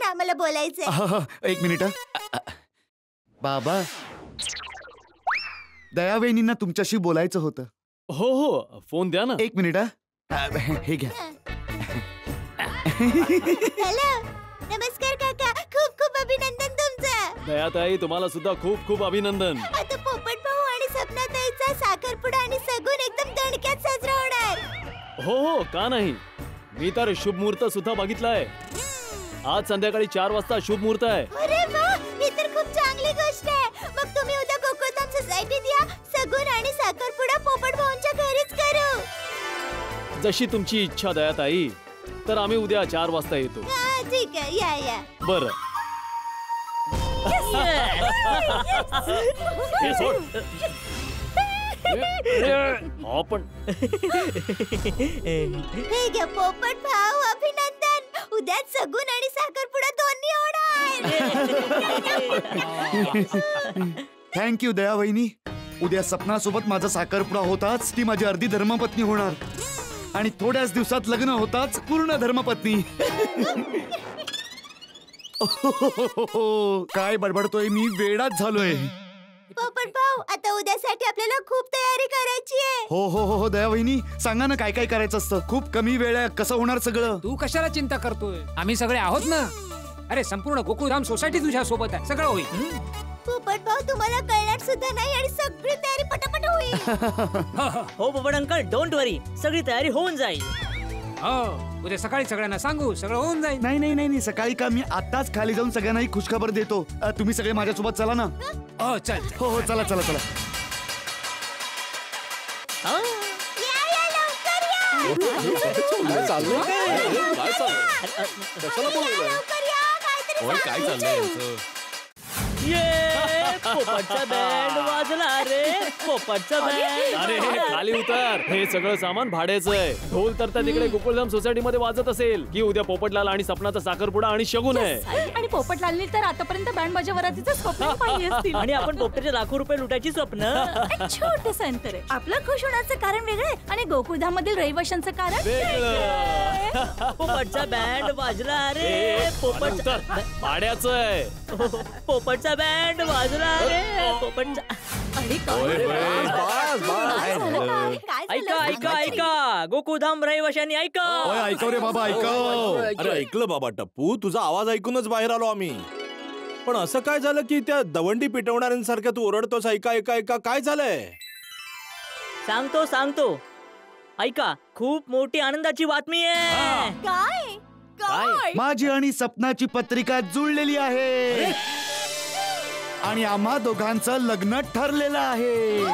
आम्हाला बोलायचंय. एक मिनिट. बाबा, दयावहिनींना तुमच्याशी बोलायचं होतं. हो हो, फोन द्या ना. एक मिनिट. हे घ्या. हॅलो, नमस्कार काका. खूप खूप अभिनंदन तुमचं. दयाताई, तुम्हाला सुद्धा खूप खूप अभिनंदन. आता पोपट भाऊ आणि सपनाताईचा साखरपुडा आणि सगून एकदम दणक्यात साजरा होणार. हो हो, का नाही. मी तर शुभ मुहूर्त सुद्धा बघितलाय. आज संध्याकाळी 4 वाजता शुभ मुहूर्त आहे. अरे वा, ही तर खूप चांगली गोष्ट आहे. मग तुम्ही उद्या गोकुळधाम सोसायटीत या. सगून आणि साखरपुडा पोपट भाऊंच्या घरीच करू. जशी तुमची इच्छा दयाताई. तर आम्ही उद्या 4 वाजता येतो. ठीक आहे, या या. बरं. हे सोड. आपण हे घ्या पोपट भाऊ, अभिनंदन. उद्या सगून आणि साखरपुडा दोन्ही होणार. थँक्यू दयावहिनी. उद्या सपनासोबत माझा साखरपुडा होताच ती माझी अर्धी धर्मपत्नी होणार आणि थोड्याच दिवसात लग्न होताच पूर्ण धर्मपत्नी. काय बडबडतोय मी, वेडाच झालोय. पोपट भाऊ, आता उद्यासाठी आपल्याला खूप तयारी करायची आहे. हो हो हो हो दयावहिनी, सांगा ना काय काय करायचं असतं. खूप कमी वेळ आहे, कसं होणार सगळं. तू कशाला चिंता करतोय, आम्ही सगळे आहोत ना. अरे संपूर्ण गोकुळधाम सोसायटी तुझ्या सोबत आहे, सगळं होईल. पोपट भाऊ, तुम्हाला कळणार सुद्धा नाही आणि सगळी तयारी पटापट होईल. हो पोपट अंकल, डोंट वरी, सगळी तयारी होऊन जाईल. हो, उद्या सकाळी सगळ्यांना सांगू, सगळं होऊन जाईल. नाही नाही नाही, सकाळी का, मी आताच खाली जाऊन सगळ्यांना खुशखबर देतो. तुम्ही सगळे माझ्यासोबत चला ना. हो चल. हो हो, चला चला चला. या या, लवकर या. लवकर या, काहीतरी सांगायचंय. पोपटचा बँड वाजला रे, पोपटचा बँड. अरे खाली उतर. हे सगळं सामान भाड्याचं आहे. ढोल तर तिकडे गोकुळधाम सोसायटी मध्ये वाजत असेल की उद्या पोपटलाल आणि सपनाचा साखरपुडा आणि शगुन आहे. आणि पोपटलालनी तर आतापर्यंत बँड बाजा वरातीचं स्वप्न पाहिली असतील. आणि आपण पोपटाचे लाखो रुपये लुटायची स्वप्न. छोटस अंतर आहे. आपलं खुश होण्याचं कारण वेगळं आणि गोकुळधाम मधील रहिवाशांचं कारण वेगळं. पोपटचा बँड वाजला रे, पोपटचा भाड्याचं आहे. पोपटचा बँड वाजला रे, पोपटचा. ऐका ऐका ऐका, गोकुळधाम रहिवाशांनी ऐका. ऐकव रे बाबा, ऐकव. अरे ऐकलं बाबा टप्पू, तुझा आवाज ऐकूनच बाहेर आलो आम्ही. पण असं काय झालं की त्या दवंडी पिटवणाऱ्यांसारखं तू ओरडतोस? ऐका ऐका ऐका, काय झालंय? सांगतो सांगतो, ऐका. खूप मोठी आनंदाची बातमी आहे. काय काय? माझी आणि सपनाची पत्रिका जुळलेली आहे आणि आम्हा दोघांचं लग्न ठरलेलं आहे.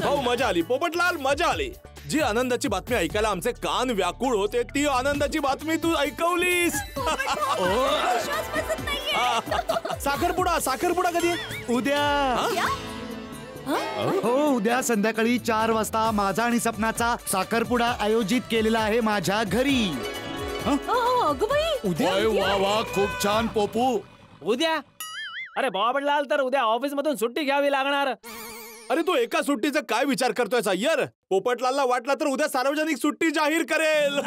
भाऊ मजा आली, पोपटलाल मजा आली. जी आनंदाची बातमी ऐकायला आमचे कान व्याकुळ होते ती आनंदाची बातमी तू ऐकवलीस. साखरपुडा, साखरपुडा कधी? उद्या. हो, उद्या संध्याकाळी 4 वाजता माझा आणि सपनाचा साखरपुडा आयोजित केलेला आहे माझ्या घरी. उद्या? वा वा, खूप छान पोपू. उद्या? अरे पोपटलाल, तर उद्या ऑफिस मधून सुट्टी घ्यावी लागणार. अरे तू एका सुट्टीचा काय विचार करतोय अय्यर? पोपटलालला वाटला तर उद्या सार्वजनिक सुट्टी जाहीर करेल.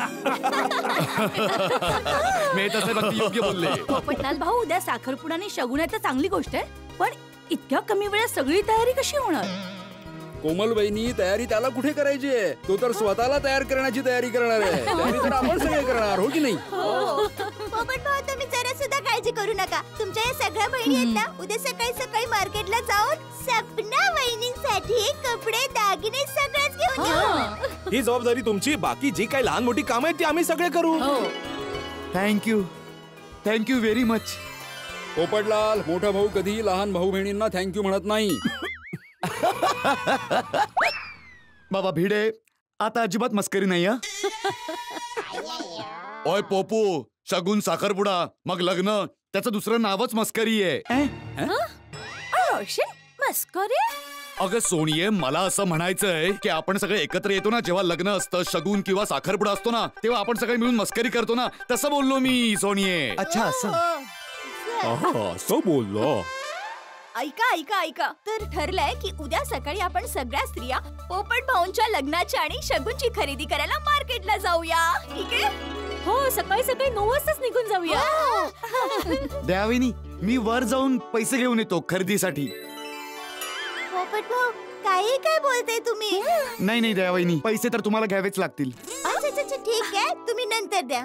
मी तसे बघ योग्य बोलले. पोपटलाल भाऊ, उद्या साखरपुडा आणि शगुन तर चांगली गोष्ट आहे, पण इतक्या कमी वेळात सगळी तयारी कशी होणार? कोमल वहिनी, तयारी त्याला कुठे करायची आहे? तो तर स्वतःला तयार करण्याची तयारी करणार आहे. तयारी तर आपण सगळे करणार, हो की नाही? पोपट भाऊ, तुम्ही जरा सुद्धा काळजी करू नका. तुमच्या या सगळ्या बहिणी आहेत ना, उद्या सकाळी सकाळी मार्केटला जाऊन सपना वहिनींसाठी कपडे, दागिने सगळेच घेऊन येऊ. ही जबाबदारी तुमची. बाकी जी काही लहान मोठी कामं आहेत ती आम्ही सगळे करू. Thank you, thank you very much. Popatlal, मोठा भाऊ कधी लहान भाऊ बहिणींना थँक्यू म्हणत नाही. बाबा भिडे, आता अजिबात मस्करी नाही. ओय पोपू, शगुन साखरपुडा मग लग्न, त्याचं दुसरं नावच मस्करी आहे. मस्करी? अगं सोनिये, मला असं म्हणायचंय की आपण सगळे एकत्र येतो ना जेव्हा लग्न असतं, शगुन किंवा साखरपुडा असतो ना, तेव्हा आपण सगळे मिळून मस्करी करतो ना, तसं बोललो मी सोनिये. अच्छा, असं असं बोललो. ऐका ऐका ऐका, तर ठरलंय की उद्या सकाळी आपण सगळ्या स्त्रिया पोपट भाऊंच्या लग्नाच्या आणि शगुनची खरेदी करायला मार्केटला जाऊया, ठीक आहे? हो, सकाळी सकाळी 9 वाजताच निघून जाऊया. दयाविनी, मी वर जाऊन पैसे घेऊन येतो खरेदीसाठी. पोपट भाऊ काही काय बोलते तुम्ही? नाही नाही दयाविनी, पैसे तर तुम्हाला घ्यावेच लागतील. अच्छा अच्छा अच्छा, ठीक आहे, तुम्ही नंतर द्या.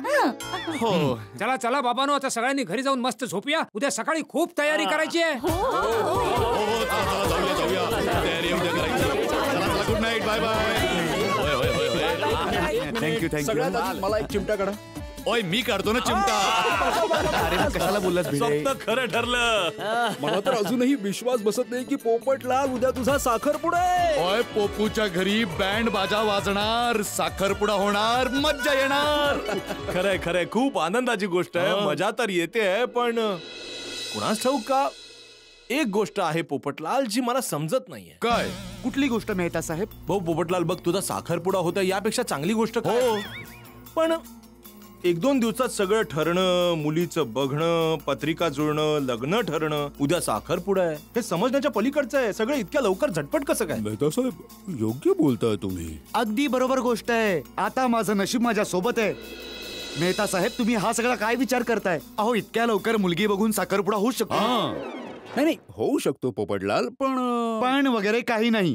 हो. चला चला बाबांनो, आता सगळ्यांनी घरी जाऊन मस्त झोपूया. उद्या सकाळी खूप तयारी करायची आहे. Good night, bye bye. Thank you thank you. सगळ्यात आधी मला एक चिमटा काढा. ओय, मी काढतो ना चिमटा. अरे मग कशाला बोललास भिडे? फक्त खरं ठरलं. मला तर अजूनही विश्वास बसत नाही की पोपटलाल उद्या तुझा साखरपुडा आहे. ओय, पोपूच्या घरी बँड बाजा वाजणार, साखरपुडा होणार, मज्जा येणार. खरंय खरंय, खूप आनंदाची गोष्ट आहे. मजा तर येते, पण कुणास ठाऊक का एक गोष्ट आहे पोपटलाल जी मला समजत नाहीये. काय? कुठली गोष्ट मेहता साहेब? भाऊ पोपटलाल, बघ तुझा साखरपुडा होता यापेक्षा चांगली गोष्ट काय? पण 1-2 दिवसात सगळं ठरणं, मुलीचं बघणं, पत्रिका जुळणं, लग्न ठरणं, उद्या साखरपुडा आहे, हे समजण्याच्या पलीकडचं आहे. सगळं इतक्या लवकर झटपट कसं काय? मेहता साहेब, योग्य बोलताय तुम्ही. अगदी बरोबर गोष्ट आहे. आता माझं नशीब माझ्या सोबत आहे. मेहता साहेब, तुम्ही हा सगळा काय विचार करताय? अहो, इतक्या लवकर मुलगी बघून साखरपुडा होऊ शकतो? नाही होऊ शकतो पोपटलाल, पण वगैरे काही नाही.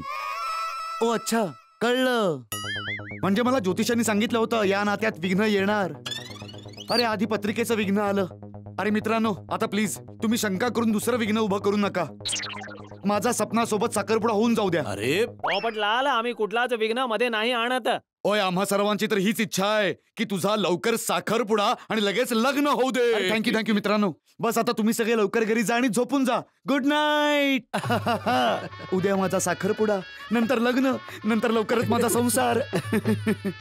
ओ अच्छा, कळलं. म्हणजे मला ज्योतिषांनी सांगितलं होतं या नात्यात विघ्न येणार. अरे आधी पत्रिकेचं विघ्न आलं. अरे मित्रांनो, आता प्लीज तुम्ही शंका करून दुसरं विघ्न उभं करू नका. माझा सपनासोबत साखरपुडा होऊन जाऊ द्या. अरे पोपटलाल, आम्ही कुठलाच विघ्न मध्ये नाही आणत. ओय, आम्हा सर्वांची तर हीच इच्छा आहे की तुझा लवकर साखरपुडा आणि लगेच लग्न होऊ दे. थँक्यू थँक्यू मित्रांनो. बस आता तुम्ही सगळे लवकर घरी जा आणि झोपून जा. Good night. उद्या माझा साखरपुडा, नंतर लग्न, नंतर लवकरच माझा संसार.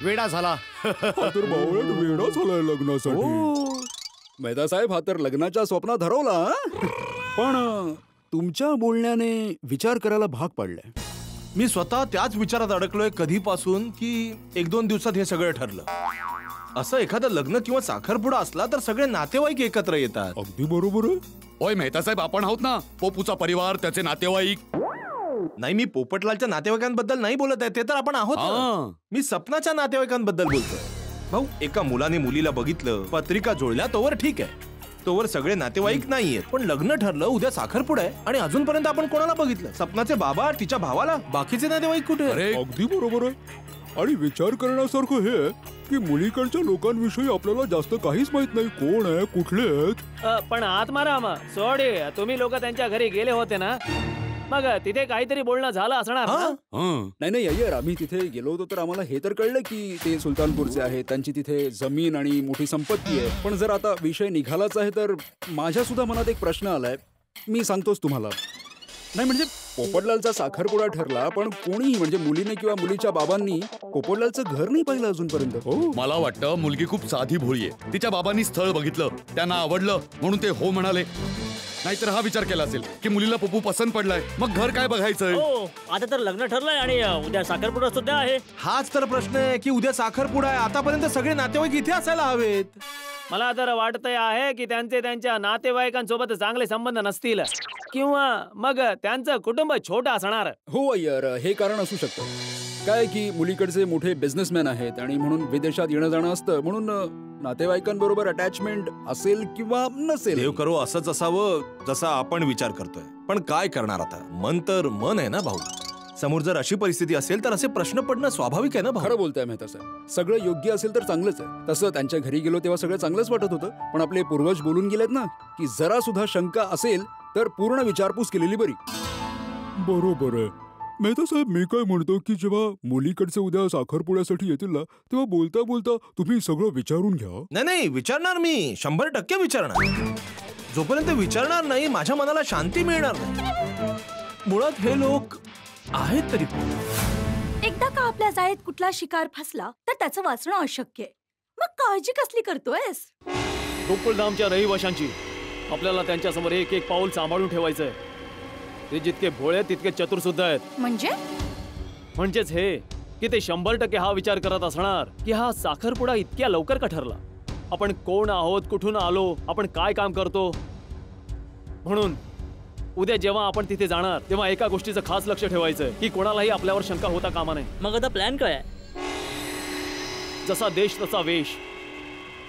वेडा झाला. तर बावळट वेडा झालाय लग्नासाठी. मेहता साहेब, हा तर लग्नाच्या स्वप्नात हरवला. पण तुमच्या बोलण्याने विचार करायला भाग पडलाय. मी स्वतः त्याच विचारात अडकलोय कधीपासून की 1-2 दिवसात हे सगळं ठरलं. असं एखादं लग्न किंवा साखरपुडा असला तर सगळे नातेवाईक एकत्र येतात. अगदी बरोबर आहे. ओय मेहता साहेब, आपण आहोत ना, पोपूचा परिवार, त्याचे नातेवाईक. नाही, मी पोपटलालच्या नातेवाईकांबद्दल नाही बोलत आहे, ते तर आपण आहोत. मी सपनाच्या नातेवाईकांबद्दल बोलतोय. भाऊ, एका मुलाने मुलीला बघितलं, पत्रिका जुळल्या, तोवर ठीक आहे, तोवर सगळे नातेवाईक नाहीयेत. पण लग्न ठरलं, उद्या साखरपुडा आहे आणि अजूनपर्यंत आपण कोणाला बघितलं? सपनाचे बाबा, तिच्या भावाला, बाकीचे नातेवाईक कुठे? अगदी बरोबर आहे. आणि विचार करण्यासारखं हे की मुलीकडच्या लोकांविषयी आपल्याला जास्त काहीच माहित नाही. कोण आहे, कुठले आहेत. पण आत मारा मग. सोडे, तुम्ही लोक त्यांच्या घरी गेले होते ना, मग तिथे काहीतरी बोलणं झालं असणार ना? नाही अय्यर, आम्ही तिथे गेलो होतो तर आम्हाला हे तर कळलं की ते सुलतानपूरचे आहेत, त्यांची तिथे जमीन आणि मोठी संपत्ती आहे. पण जर आता विषय निघालाच आहे तर माझ्या सुद्धा मनात एक प्रश्न आलाय, मी सांगतोच तुम्हाला. नाही म्हणजे पोपटलालचा साखरपुडा ठरला, पण कोणी म्हणजे मुलीने किंवा मुलीच्या बाबांनी पोपटलालचं घर नाही पाहिलं अजूनपर्यंत. मला वाटतं मुलगी खूप साधी भोळी आहे. तिच्या बाबांनी स्थळ बघितलं, त्यांना आवडलं म्हणून ते हो म्हणाले. नाहीतर हा विचार केला असेल की मुलीला पप्पू पसंत पडलाय, मग घर काय बघायचंय. हो, आता तर लग्न ठरलंय आणि उद्या साखरपुडा सुद्धा आहे. हाच तर प्रश्न आहे की उद्या साखरपुडा आहे, आतापर्यंत सगळे नातेवाईक इथे असायला हवेत. मला तर वाटतंय आहे की त्यांचे त्यांच्या नातेवाईकांसोबत चांगले संबंध नसतील किंवा मग त्यांचं कुटुंब छोटं असणार. हो अय्यर, हे कारण असू शकतं. काय की मुलीकडचे मोठे बिझनेसमॅन आहेत आणि म्हणून विदेशात येणं जाणं असतं, म्हणून नातेवाईकांबरोबर अटॅचमेंट असेल किंवा नसेल. देव करो असंच असावं जसा आपण विचार करतोय. पण काय करणार आता, मन तर मन आहे ना भाऊ. समोर जर अशी परिस्थिती असेल तर असे प्रश्न पडणं स्वाभाविक आहे ना भाऊ. खरं बोलताय मेहता साहेब, सगळं योग्य असेल तर चांगलंच आहे. तसं त्यांच्या घरी गेलो तेव्हा सगळं चांगलंच वाटत होतं, पण आपले पूर्वज बोलून गेलेत ना की जरा सुद्धा शंका असेल तर पूर्ण विचारपूस केलेली बरी. बरोबर आहे मेहता साहेब. मी काय म्हणतो की जेव्हा मुलीकडचे उद्या साखरपुड्यासाठी येतील ना, तेव्हा बोलता बोलता तुम्ही सगळं विचारून घ्या. नाही विचारणार, मी 100% विचारणार. जोपर्यंत विचारणार नाही माझ्या मनाला शांती मिळणार नाही. मुळात हे लोक आहेत तरी एकदा का आपल्या जाळीत कुठला शिकार फसला तर त्याचं वाचणं अशक्य आहे. मग काळजी कसली करतोयस? गोकुळधामच्या रहिवाशांची आपल्याला त्यांच्यासमोर एक एक पाऊल सांभाळून ठेवायचंय. ते जितके भोळे तितके चतुर सुद्धा आहेत. म्हणजेच हे की ते 100% हा विचार करत असणार की हा साखरपुडा इतक्या लवकर का ठरला, आपण कोण आहोत, कुठून आलो, आपण काय काम करतो. म्हणून उद्या जेव्हा आपण तिथे जाणार तेव्हा एका गोष्टीचं खास लक्ष ठेवायचंय की कोणालाही आपल्यावर शंका होता कामा नये. मग आता प्लॅन काय आहे? जसा देश तसा वेश.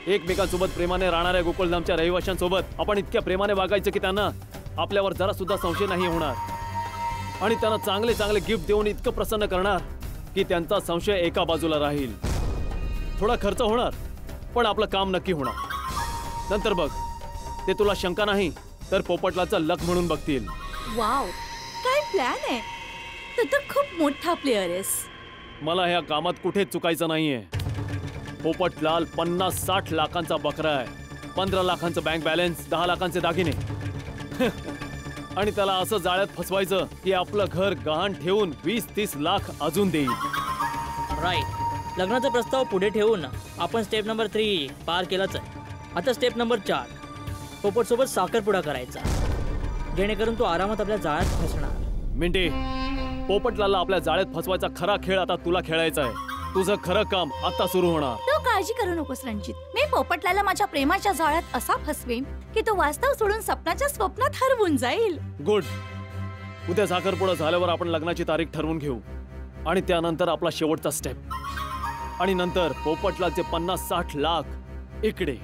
एकमेकांसोबत प्रेमाने राहणाऱ्या गोकुळधामच्या रहिवाशांसोबत आपण इतक्या प्रेमाने वागायचं की त्यांना आपल्यावर जरा सुद्धा संशय नाही होणार आणि त्यांना चांगले चांगले गिफ्ट देऊन इतकं प्रसन्न करणार की त्यांचा संशय एका बाजूला राहील. थोडा खर्च होणार पण आपलं काम नक्की होणार. नंतर बघ, ते तुला शंका नाही तर पोपटलाचं लक म्हणून बघतील. वाव, काय प्लॅन आहे. तू तर खूप मोठा प्लेअर आहेस. मला ह्या कामात कुठेच चुकायचं नाहीये. पोपटलाल 50-60 लाखांचा बकरा आहे, 15 लाखांचं बँक बॅलन्स, 10 लाखांचे दागिने आणि त्याला असं जाळ्यात फसवायचं की आपलं घर गहाण ठेवून 20-30 लाख अजून देईल. राईट. लग्नाचा प्रस्ताव पुढे ठेवून आपण स्टेप नंबर 3 पार केलाच आहे. आता स्टेप नंबर 4, पोपट सोबत साखरपुडा करायचा, जेणेकरून तो आरामात आपल्या जाळ्यात फसणार. मिंटे, पोपटलालला आपल्या जाळ्यात फसवायचा खरा खेळ आता तुला खेळायचा आहे. तुझं खरं काम आता सुरू होणार. तू काळजी करू नकोस रणजित. मी पोपटलाला माझ्या प्रेमाच्या जाळ्यात असा फसवेन की तो वास्तव सोडून सपनाच्या स्वप्नात हरवून जाईल. गुड. उद्या साखरपुडा झाल्यावर आपण लग्नाची तारीख ठरवून घेऊ आणि त्यानंतर आपला शेवटचा स्टेप आणि नंतर पोपटलालचे 50-60 लाख इकडे.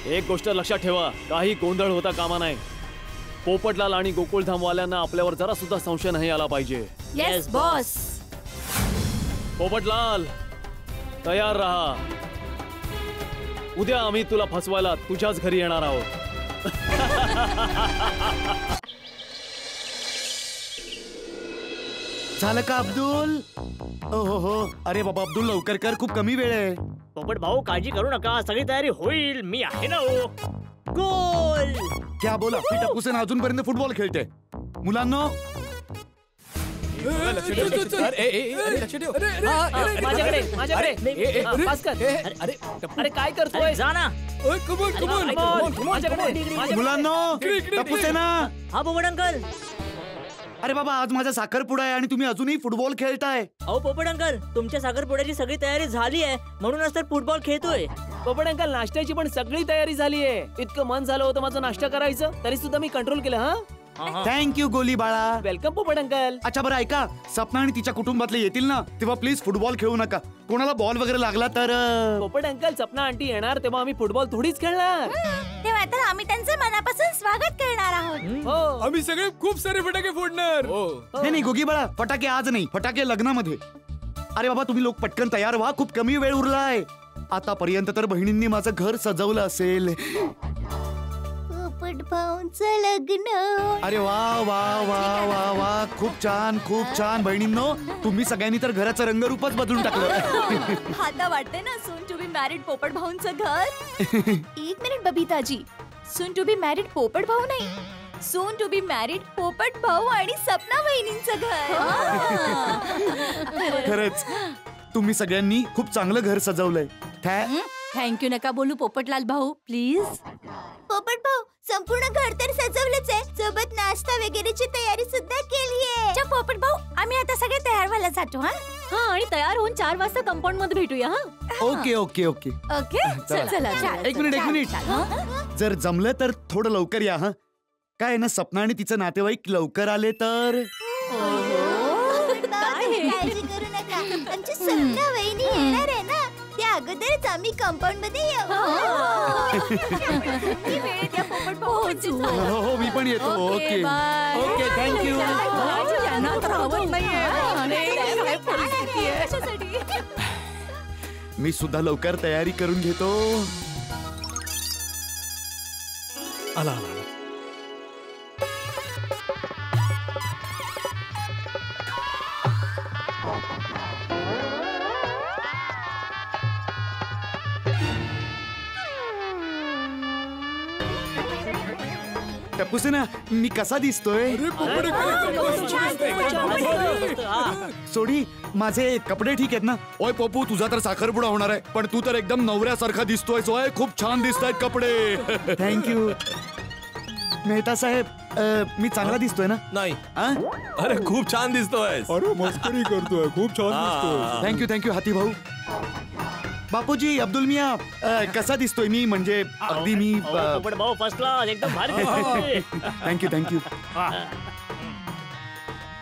एक गोष्ट लक्षात ठेवा, काही गोंधळ होता कामा नाही. पोपटलाल आणि गोकुळधामवाल्यांना आपल्यावर जरा सुद्धा संशय नाही आला पाहिजे. Yes boss. पोपटलाल, तयार रहा. उद्या आम्ही तुला फसवायला तुझ्याच घरी येणार आहोत. झालं का अब्दुल? हो. अरे बाबा अब्दुल, लवकर कर, खूप कमी वेळ आहे. पोपट भाऊ, काळजी करू नका, सगळी तयारी होईल. मी आहे ना. गोल. क्या बोला? पीटर हुसेन अजूनपर्यंत फुटबॉल खेळते. मुलांनो, माझ्याकडे पास कर. अरे काय करतोय? जा ना. मुलांनो, टपुसेना. हा पोपट अंकल. अरे बाबा, आज माझा साखरपुडा आहे आणि तुम्ही अजूनही फुटबॉल खेळताय. अहो पोपट अंकल, तुमच्या साखरपुड्याची सगळी तयारी झाली आहे, म्हणूनच तर फुटबॉल खेळतोय. पोपट अंकल, नाश्त्याची पण सगळी तयारी झाली आहे. इतकं मन झालं होतं माझं नाश्ता करायचं, तरी सुद्धा मी कंट्रोल केलं. हा, थँक्यू गोली बाळा. वेलकम पोपट अंकल. अच्छा बरं ऐका, सपना आणि तिच्या कुटुंबातले येतील ना, तेव्हा प्लीज फुटबॉल खेळू नका. कोणाला बॉल वगैरे लागला तर पोपट अंकल, सपना आंटी येणार तेव्हा आम्ही फुटबॉल थोडीच खेळणार. तेव्हा तर आम्ही त्यांचे मनापासून स्वागत करणार आहोत. हो. आम्ही सगळे खूप सारे फटाके फोडणार. नाही गोगी बाळा, फटाके आज नाही, फटाके लग्नामध्ये. अरे बाबा, तुम्ही लोक पटकन तयार व्हा, खूप कमी वेळ उरलाय. आतापर्यंत तर बहिणींनी माझं घर सजवलं असेल. पोपट भाऊंचं लग्न. अरे वा वा वा वा वा, खूप छान बहिणींनो, तुम्ही सगळ्यांनी तर घराचं रंगरूपच बदलून टाकलं. आता वाटतंय ना सून टू बी मॅरिड पोपट भाऊंचं घर. एक minute Babitaji, soon to be married Popat भाऊ नाही, सून टू बी मॅरिड पोपट भाऊ आणि सपना वहिनींचं घर. खरंच तुम्ही सगळ्यांनी खूप चांगलं घर सजवलंय. थँक्यू नका बोलू पोपटलाल भाऊ, प्लीज. पोपट भाऊ, संपूर्ण घर तर सजवलंच आहे, सोबत नाश्ता वगैरेची तयारी सुद्धा केली आहे. पोपट भाऊ, आम्ही आता सगळे तयार व्हायला जातो. हा, आणि तयार होऊन 4 वाजता कंपाऊंड मध्ये भेटूया. ओके ओके ओके ओके, चला. एक मिनिट. जर जमलं तर थोडं लवकर या. हा, काय ना, सपना आणि तिचं नातेवाईक लवकर आले तर. काळजी करू नका, आमची सपना वहिनी येणार आहे ना, त्या अगोदरच आम्ही कंपाऊंड मध्ये येऊ. हो, मी पण येतो. Okay thank you. मी सुद्धा लवकर तयारी करून घेतो. आला. टपुसेना, मी कसा दिसतोय? सोडी, माझे कपडे ठीक आहेत ना? ओय पप्पू, तुझा तर साखरपुडा होणार आहे, पण तू तर एकदम नवऱ्यासारखा दिसतोय. सोय, खूप छान दिसतायत कपडे. थँक्यू. मेहता साहेब, मी चांगला दिसतोय ना? नाही. अरे खूप छान दिसतोय. अरे मस्करी करतोय, खूप छान दिसतोय. थँक्यू हाती भाऊ. बापूजी अब्दुल मिया कसा दिसतोय मी म्हणजे अगदी मी पोपट भाऊ फर्स्ट क्लास एकदम भारी दिसतोय. थँक्यू थँक्यू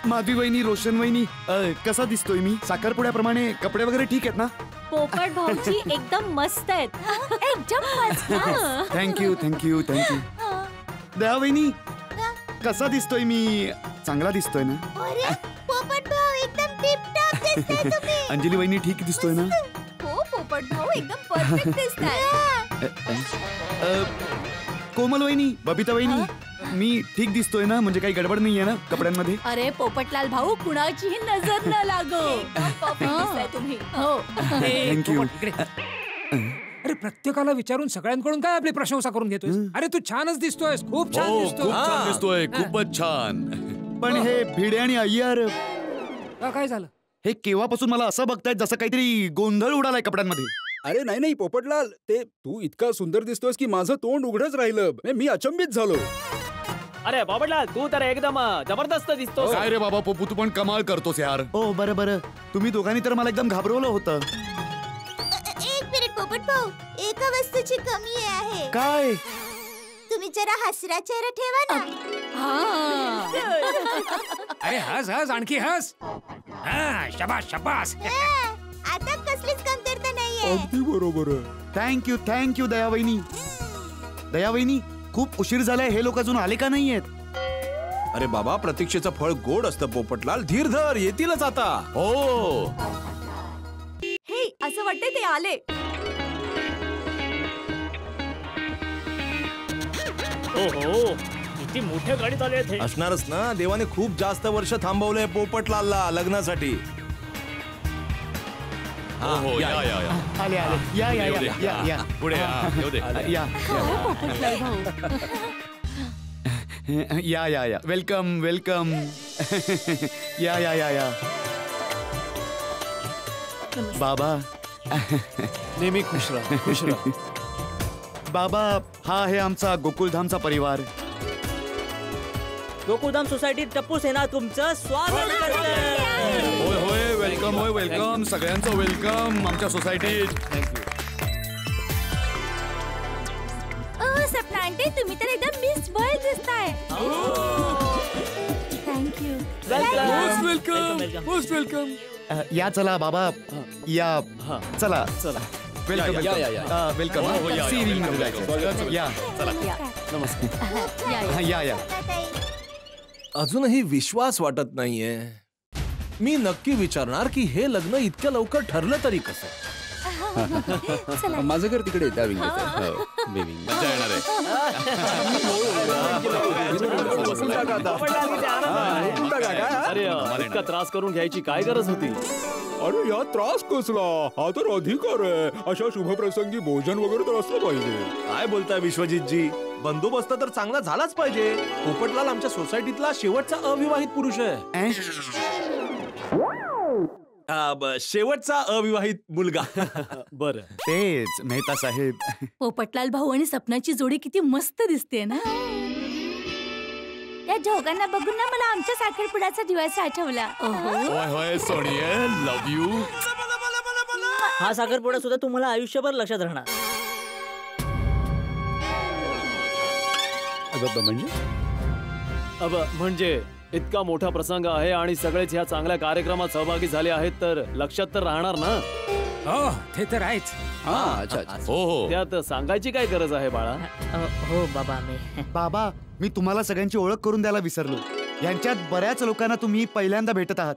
माधवी वहिनी रोशन वहिनी कसा दिसतोय मी साखरपुड्याप्रमाणे कपडे वगैरे ठीक आहेत ना पोपट भाऊजी एकदम मस्त आहेत. एकदम मस्त. थँक्यू थँक्यू थँक्यू दया वहिनी कसा दिसतोय मी चांगला दिसतोय ना अरे पोपट भाऊ एकदम टिपटॉप दिसताय तुम्ही. अंजली वहिनी ठीक दिसतोय ना हो पोपट भाऊ एकदम परफेक्ट दिसताय. कोमल वहिनी बबिता वहिनी मी ठीक दिसतोय ना म्हणजे काही गडबड नाहीये ना कपड्यांमध्ये अरे पोपटलाल भाऊ कुणाचीही नजर न लागो. परफेक्ट दिसताय तुम्ही. हो. थँक्यू इकडे अरे प्रत्येकाला विचारून सगळ्यांकडून काय आपली प्रशंसा करून घेतोय. अरे तू छानच दिसतोयस खूप छान दिसतोय. दिसतोय खूपच छान पण हे भिडे आणि अय्यर काय झालं हे केव्हापासून मला असं बघतायत जसं काहीतरी गोंधळ उडालाय कपड्यांमध्ये अरे नाही नाही पोपटलाल ते तू इतका सुंदर दिसतोयस की माझं तोंड उघडच राहिलं मी अचंबित झालो. अरे बाबडलाल तू तर एकदम जबरदस्त दिसतो. काय रे बाबा पोपू तू पण कमाल करतोस यार हो बरं बरं तुम्ही दोघांनी तर मला एकदम घाबरवलं होतं. एक मिनिट पोपट भाऊ एका वस्तूची कमी आहे. काय तुम्ही जरा हसरा चेहरा ठेवा ना. अरे हस हस आणखी हस. शबास शबास. आता कसलीच कमतरता नाहीये. अगदी बरोबर थँक्यू थँक्यू दया वहिनी खूप उशीर झालाय हे लोक अजून आले का नाहीयेत. अरे बाबा प्रतीक्षेचं फळ गोड असतं पोपटलाल धीर धर येतीलच आता. हो हे असं वाटतंय ते आले. हो किती मोठ्या गाडीत आले आहेत हे. असणारच ना देवाने खूप जास्त वर्ष थांबवलंय पोपटलालला लग्नासाठी. आले आले या या या या या पुढे या या या या वेलकम वेलकम या या या या बाबा नेहमी खुश राहा. बाबा हा आहे आमचा गोकुळधामचा परिवार. गोकुळधाम सोसायटीत टप्पू सेना तुमचं स्वागत करते. होय होय वेलकम होय वेलकम सगळ्यांचं वेलकम आमच्या सोसायटीत. सपना आंटी तुम्ही तर एकदम मिस वर्ल्ड दिसताय. थँक्यू. मोस्ट वेलकम या चला बाबा या चला चला वेलकम वेलकम या चला नमस्कार या या अजूनही विश्वास वाटत नाहीये. मी नक्की विचारणार की हे लग्न इतक्या लवकर ठरलं तरी कसं. माझं घर तिकडे त्या विंगेत आहे. मजा येणार अरे इतका त्रास करून घ्यायची काय गरज होती. अरे या त्रास कसला हा तर अधिकार आहे. अशा शुभप्रसंगी भोजन वगैरे तर असलं पाहिजे. काय बोलताय विश्वजितजी बंदोबस्त तर चांगला झालाच पाहिजे. पोपटलाल आमच्या सोसायटीतला शेवटचा अविवाहित पुरुष आहे. शेवटचा अविवाहित मुलगा. बरं तेच मेहता साहेब. पोपटलाल भाऊ आणि सपनाची जोडी किती मस्त दिसते ना. त्या दोघांना बघून ना मला आमच्या साखरपुड्याचा दिवस आठवला. होय होय सोनिया लव्ह यू. हा साखरपुडा सुद्धा तुम्हाला आयुष्यभर लक्षात राहणार. म्हणजे इतका मोठा प्रसंग आहे आणि सगळेच ह्या चांगल्या कार्यक्रमात सहभागी झाले आहेत तर लक्षात तर राहणार ना. हो ते तर आहेच. हो हो त्यात सांगायची काय गरज आहे बाळा. हो बाबा बाबा मी तुम्हाला सगळ्यांची ओळख करून द्यायला विसरलो. यांच्यात बऱ्याच लोकांना तुम्ही पहिल्यांदा भेटत आहात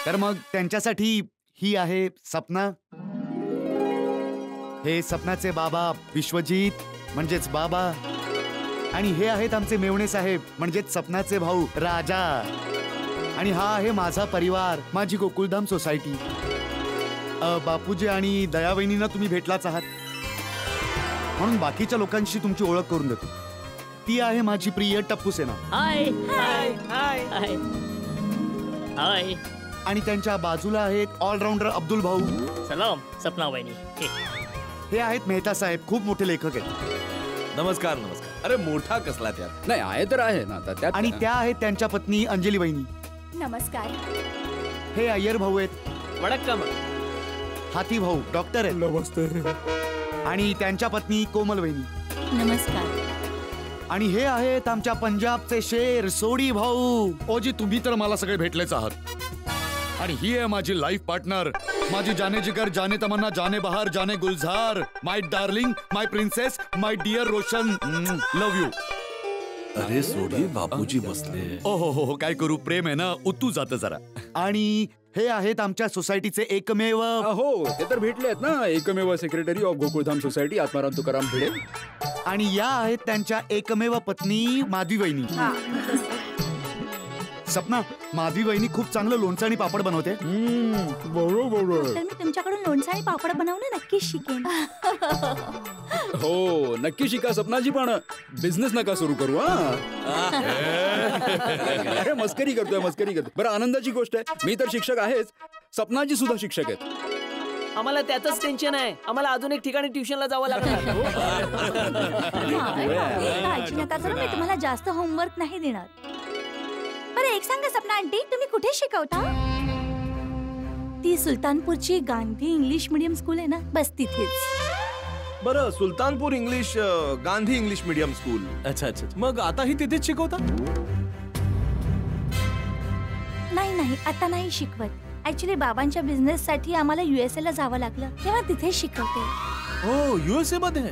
तर मग त्यांच्यासाठी ही आहे सपना. हे सपनाचे बाबा विश्वजित म्हणजेच बाबा आणि हे आहेत आमचे मेवणे साहेब म्हणजेच सपनाचे भाऊ राजा. आणि हा आहे माझा परिवार माझी गोकुळधाम सोसायटी. बापूजी आणि दयावहिनींना तुम्ही भेटलाच आहात म्हणून बाकीच्या लोकांशी तुमची ओळख करून देतो. ती आहे माझी प्रिय टप्पू सेना. हाय हाय हाय हाय हाय. आणि त्यांच्या बाजूला आहेत ऑलराऊंडर अब्दुल भाऊ. सलाम सपना वहिनी. हे आहेत मेहता साहेब खूप मोठे लेखक आहेत. नमस्कार नमस्कार. अरे मोठा कसला त्यात. नाही आहे तर आहे ना आता त्यात. आणि त्या आहेत त्यांच्या पत्नी अंजली वहिनी. नमस्कार. हे अय्यर भाऊ आहेत. वडक्कम. हाती भाऊ डॉक्टर आहेत. नमस्ते. आणि त्यांच्या पत्नी कोमल वहिनी. नमस्कार. आणि हे आहेत आमच्या पंजाबचे शेर सोडी भाऊ. ओजी तुम्ही तर मला सगळे भेटलेच आहात. आणि ही आहे माझी लाईफ पार्टनर, माझी जाने जिगर, जाने तमन्ना, जाने बहार, जाने गुलजार, my darling, my princess, my dear Roshan. Love you. अरे सोडी, बापूजी बसले. ओ हो, काय करू, प्रेम आहे ना, उतू जात जरा. आणि हे आहेत आमच्या सोसायटीचे एकमेव. हो ते तर भेटले आहेत ना, एकमेव secretary of Gokuldham society Atmaram Tukaram Bhide. आणि या आहेत त्यांच्या एकमेव पत्नी माधवी वहिनी. सपना, माधवी वहिनी खूप चांगलं लोणचं आणि पापड बनवते. बरोबर. तर मी तुमच्याकडून लोणचं आणि पापड बनवणं नक्कीच शिकेन. हो नक्की शिका सपनाजी, पण बिझनेस नका सुरू करू. अरे मस्करी करतोय. बरं आनंदाची गोष्ट आहे, मी तर शिक्षक आहेच, सपनाजी सुद्धा शिक्षक आहेत. आम्हाला त्याचंच टेन्शन आहे. आम्हाला अजून एक ठिकाणी ट्युशनला जावं लागणार. काळजी नका करू, मी तुम्हाला जास्त होमवर्क नाही देणार. बरं एक सांगा सपना आंटी, तुम्ही कुठे शिकवता? ती सुलतानपूरची गांधी इंग्लिश मीडियम स्कूल आहे ना, बस तिथेच. बरं, Sultanpur English Gandhi English medium school. अच्छा. मग आताही तिथेच शिकवता? नाही आता नाही शिकवत. ऍक्च्युली बाबांच्या बिझनेस साठी आम्हाला USA ला जावं लागलं, तेव्हा तिथेच शिकवते. हो, USA मध्ये.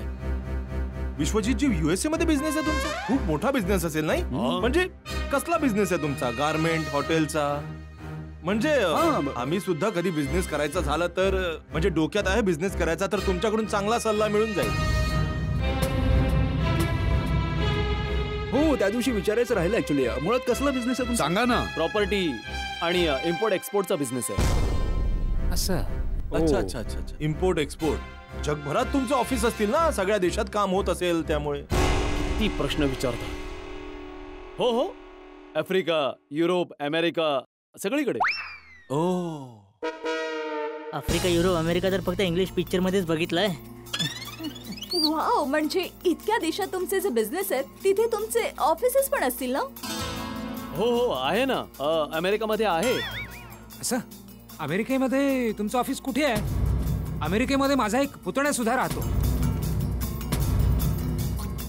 विश्वजीतजी, USA मध्ये बिझनेस आहे तुमचा? खूप मोठा बिझनेस असेल नाही? म्हणजे कसला बिझनेस आहे तुमचा? गारमेंट, हॉटेलचा? म्हणजे आम्ही सुद्धा कधी बिझनेस करायचा झाला तर, म्हणजे डोक्यात आहे बिझनेस करायचा, तर तुमच्याकडून चांगला सल्ला मिळून जाईल. हो त्या दिवशी विचारायचं राहिलं ऍक्च्युली, मुळात कसला बिझनेस आहे तुमचा? सांगा ना. प्रॉपर्टी आणि इम्पोर्ट एक्सपोर्टचा बिझनेस आहे. असं. अच्छा. Import export. जगभरात तुमचं ऑफिस असतील ना, सगळ्या देशात काम होत असेल त्यामुळे. ती प्रश्न विचारता. हो, आफ्रिका, युरोप, अमेरिका, सगळीकडे. आफ्रिका, युरोप, अमेरिका तर फक्त इंग्लिश पिक्चर मध्येच बघितलंय. वाव, म्हणजे इतक्या देशात तुमचे जे बिझनेस आहेत तिथे तुमचे ऑफिसेस पण असतील ना? हो आहे ना. अमेरिकामध्ये आहे. असं अमेरिकेमध्ये तुमचं ऑफिस कुठे आहे? अमेरिकेमध्ये माझा एक पुतण्या सुद्धा राहतो.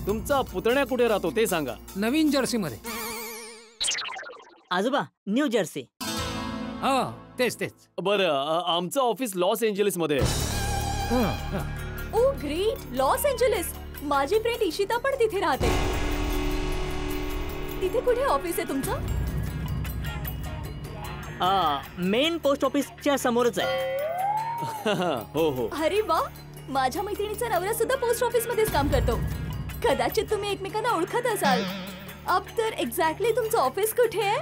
तुमचा पुतण्या कुठे राहतो ते सांगा. नवीन जर्सी मध्ये. आजोबा, न्यू जर्सी. हो तेच. बरं, आमचं ऑफिस लॉस एंजेलिस मध्ये आहे. ओ ग्रेट, लॉस एंजेलिस. माझी फ्रेंड इशिता पण तिथे राहते. तिथे कुठे ऑफिस आहे तुमचं? मेन पोस्ट ऑफिसच्या समोरच आहे. हो. अरे वा, माझ्या मैत्रिणीचा नवरा सुद्धा पोस्ट ऑफिस मध्येच काम करतो. कदाचित तुम्ही एकमेकांना ओळखत असाल. अब तर एक्झॅक्टली तुमचं ऑफिस कुठे आहे?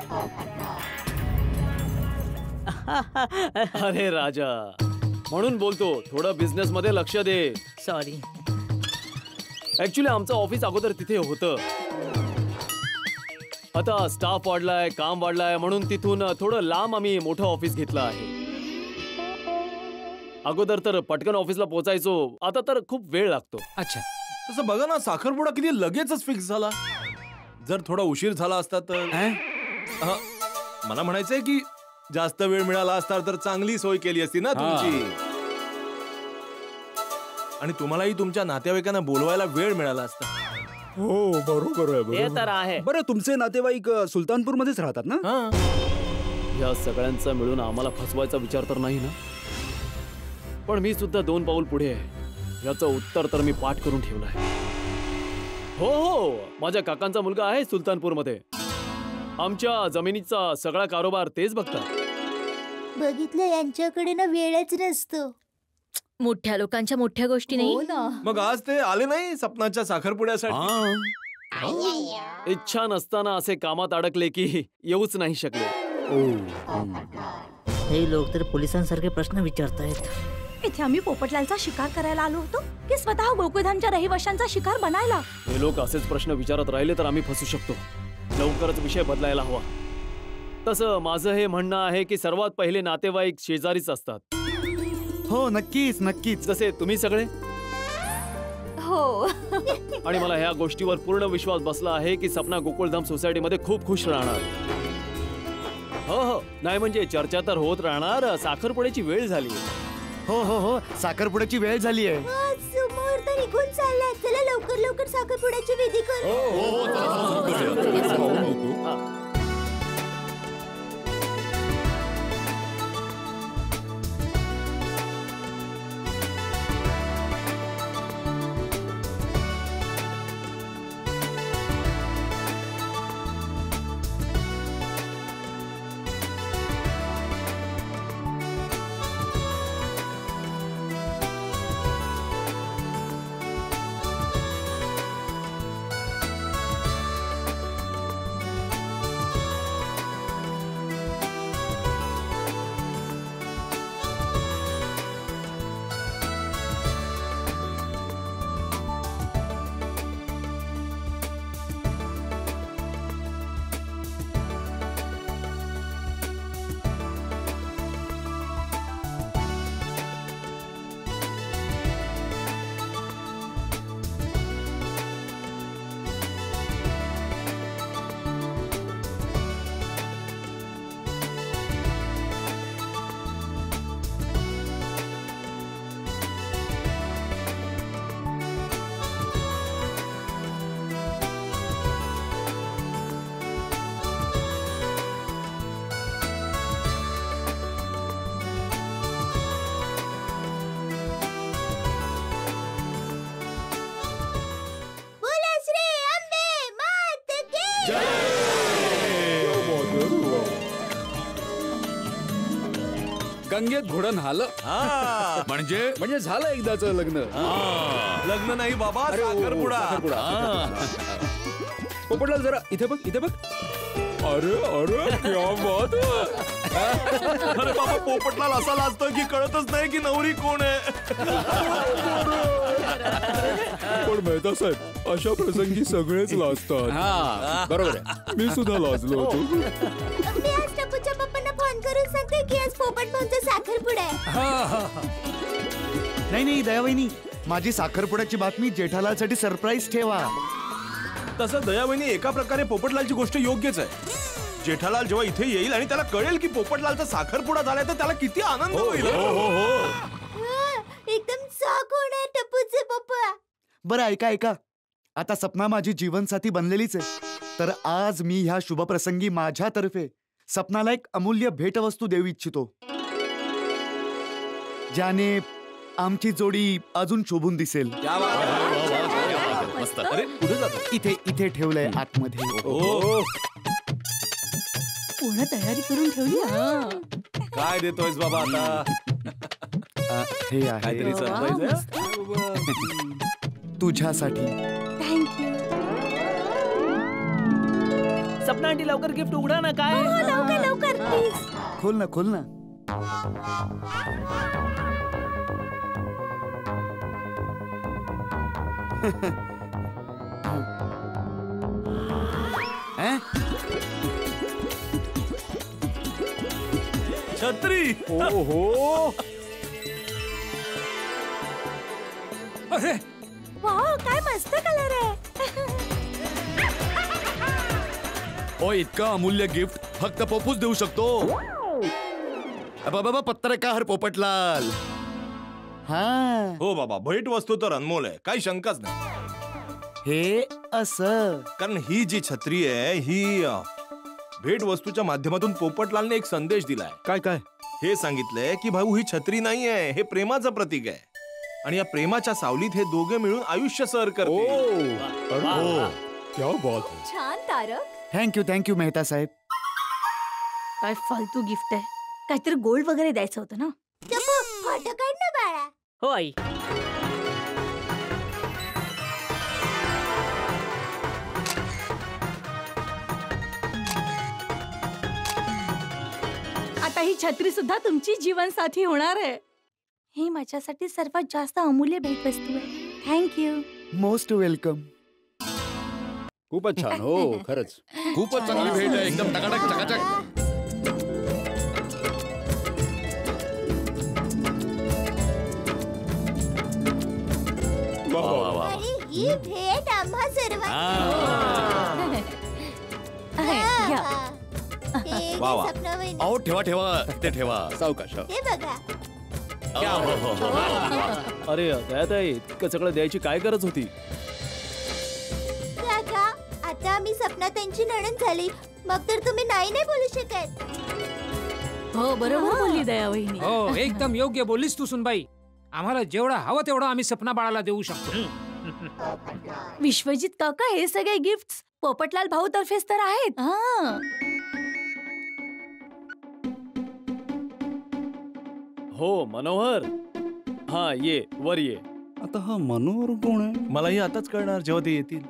अरे राजा, म्हणून बोलतो थोडं बिझनेस मध्ये लक्ष दे. सॉरी. ऍक्च्युली आमचं ऑफिस अगोदर तिथे होतं. आता स्टाफ वाढलाय, काम वाढलाय, म्हणून तिथून थोडं लांब आम्ही मोठं ऑफिस घेतलं आहे. अगोदर तर पटकन ऑफिसला पोहोचायचो, आता तर खूप वेळ लागतो. अच्छा. तसं बघा ना, साखरपुडा किती लगेचच फिक्स झाला. जर थोडा उशीर झाला असता तर. मला म्हणायचंय की जास्त वेळ मिळाला असता तर चांगली सोय केली असती ना तुमची. आणि तुम्हालाही तुमच्या नातेवाईकांना बोलवायला वेळ मिळाला असता. हो बरोबर ते आहे. तर आहे. बरं तुमचे नातेवाईक सुलतानपूर मध्येच राहतात ना? या सगळ्यांचा मिळून आम्हाला फसवायचा विचार तर नाही ना? पण मी सुद्धा 2 पाऊल पुढे आहे. याचं उत्तर तर मी पाठ करून ठेवलं आहे. हो, माझ्या काकांचा मुलगा आहे सुलतानपूरमध्ये. आमच्या जमिनीचा सगळा कारोबार तेच बघतात. बघितलं, यांच्याकडे ना वेळच नसतो. मोठ्या लोकांच्या मोठ्या गोष्टी नाही. मग आज ते आले नाही सपनाच्या साखरपुड्यासाठी? इच्छा नसताना असे कामात अडकले की येऊच नाही शकले. हे लोक तर पोलिसांसारखे प्रश्न विचारतायत. इथे आम्ही पोपटलालचा शिकार करायला आलो होतो की स्वतः गोकुळधामच्या रहिवाशांचा शिकार बनायला? हे लोक असेच प्रश्न विचारत राहिले तर आम्ही फसू शकतो. लवकरच विषय बदलायला हवा. तसं माझं हे म्हणणं आहे की सर्वात पहिले नातेवाईक शेजारीच असतात. हो नक्कीच. जसे तुम्ही सगळे. हो. आणि मला ह्या गोष्टीवर पूर्ण विश्वास बसला आहे की सपना गोकुळधाम सोसायटीमध्ये खूप खुश राहणार. हो, नाही म्हणजे चर्चा तर होत राहणार. साखरपुड्याची वेळ झाली. हो हो हो, साखरपुड्याची वेळ झाली आहे. मुहूर्त निघून चाललाय. चला लवकर लवकर साखरपुड्याची विधी करू. गंगेत घोडं आलं म्हणजे झालं एकदाच लग्न. लग्न नाही बाबा, साखरपुडा. पोपटलाल जरा इथे बघ, इथे बघ. अरे अरे क्या बात है. अरे बाबा, पोपटलाल असा लाजतोय की कळतच नाही की नवरी कोण आहे. पण मेहता साहेब, अशा प्रसंगी सगळेच लाजतात. बरोबर आहे, मी सुद्धा लाजलो होतो. मी आज टपूच्या पप्पांना फोन करून सांगते की आज पोपट भाऊंचा साखरपुडा आहे. नाही नाही दयावहिनी, माझी साखरपुड्याची बातमी जेठालालसाठी सरप्राईज ठेवा. तसं दयावहिनी, एका प्रकारे पोपटलालची गोष्ट योग्यच आहे. जेठालाल जेव्हा इथे येईल आणि त्याला कळेल की पोपटलालचा साखरपुडा झालाय, तर त्याला किती आनंद होईल. एकदम चाक होणार टपूचे पप्पा. बरं ऐका ऐका, आता सपना माझी जीवनसाथी बनलेलीच आहे, तर आज मी ह्या शुभप्रसंगी माझ्यातर्फे सपनाला एक अमूल्य भेटवस्तू देऊ इच्छितो, ज्याने आमची जोडी अजून शोभून दिसेल. अरे कुठे जातो? इथे इथे ठेवलंय आतमध्ये. पूर्ण तयारी करून ठेवली. काय देतोयस बाबा आता? हे आहे काहीतरी सरप्राईज आहे तुझ्यासाठी. थँक्यू. सपना आंटी, लवकर गिफ्ट उघडा ना. काय लवकर लवकर प्लीज. खोल ना खोल ना. छत्री. ओहो, अरे वाव, काय मस्त कलर आहे. ओ, इतकं अमूल्य गिफ्ट फक्त पप्पूच देऊ शकतो. बाबा पत्रकार पोपटलाल. हा, हो बाबा, भेट वस्तू तर अनमोल आहे, काही शंकाच नाही. हे असं कारण ही जी छत्री आहे, ही भेट वस्तूच्या माध्यमातून पोपटलालने एक संदेश दिलाय. काय काय हे सांगितलंय की भाऊ, ही छत्री नाही आहे, हे प्रेमाचं प्रतीक आहे, आणि या प्रेमाच्या सावलीत हे दोघे मिळून आयुष्य सर करतील. क्या बात है. छान तारक. थँक्यू मेहता साहेब. काय फालतू गिफ्ट आहे. काहीतरी गोल्ड वगैरे द्यायचं होतं ना. टपू, फोटो काढ ना बाळा. हो आई. आता ही छत्री सुद्धा तुमची जीवनसाथी होणार आहे. ही माझ्यासाठी सर्वात जास्त अमूल्य भेटवस्तू आहे. थँक्यू. Most welcome. खूपच छान. हो खरंच खूपच चांगली भेट आहे, एकदम टकाटक चकाचक. आणि ही भेट आम्हा सर्वांना. वा वा. अहो ठेवा ठेवा, ते ठेवा. सावकाश. हे बघा. अरे दयाताई, इतकं सगळं द्यायची काय गरज होती? काका आता आम्ही सपना त्यांची नणंद झाली, मग तर तुम्ही नाही नाही बोलू शकत. हो बरोबर बोलली दया वहिनी. हो एकदम योग्य बोललीस तू सुनबाई. आम्हाला जेवढा हवं तेवढं आम्ही सपना बाळाला देऊ शकतो. विश्वजित काका हे सगळे गिफ्ट पोपटलाल भाऊ तर्फेच तर आहेत. हो मनोहर, हा ये वर ये. आता हा मनोहर कोण आहे? मलाही आताच कळणार जेव्हा ते येतील.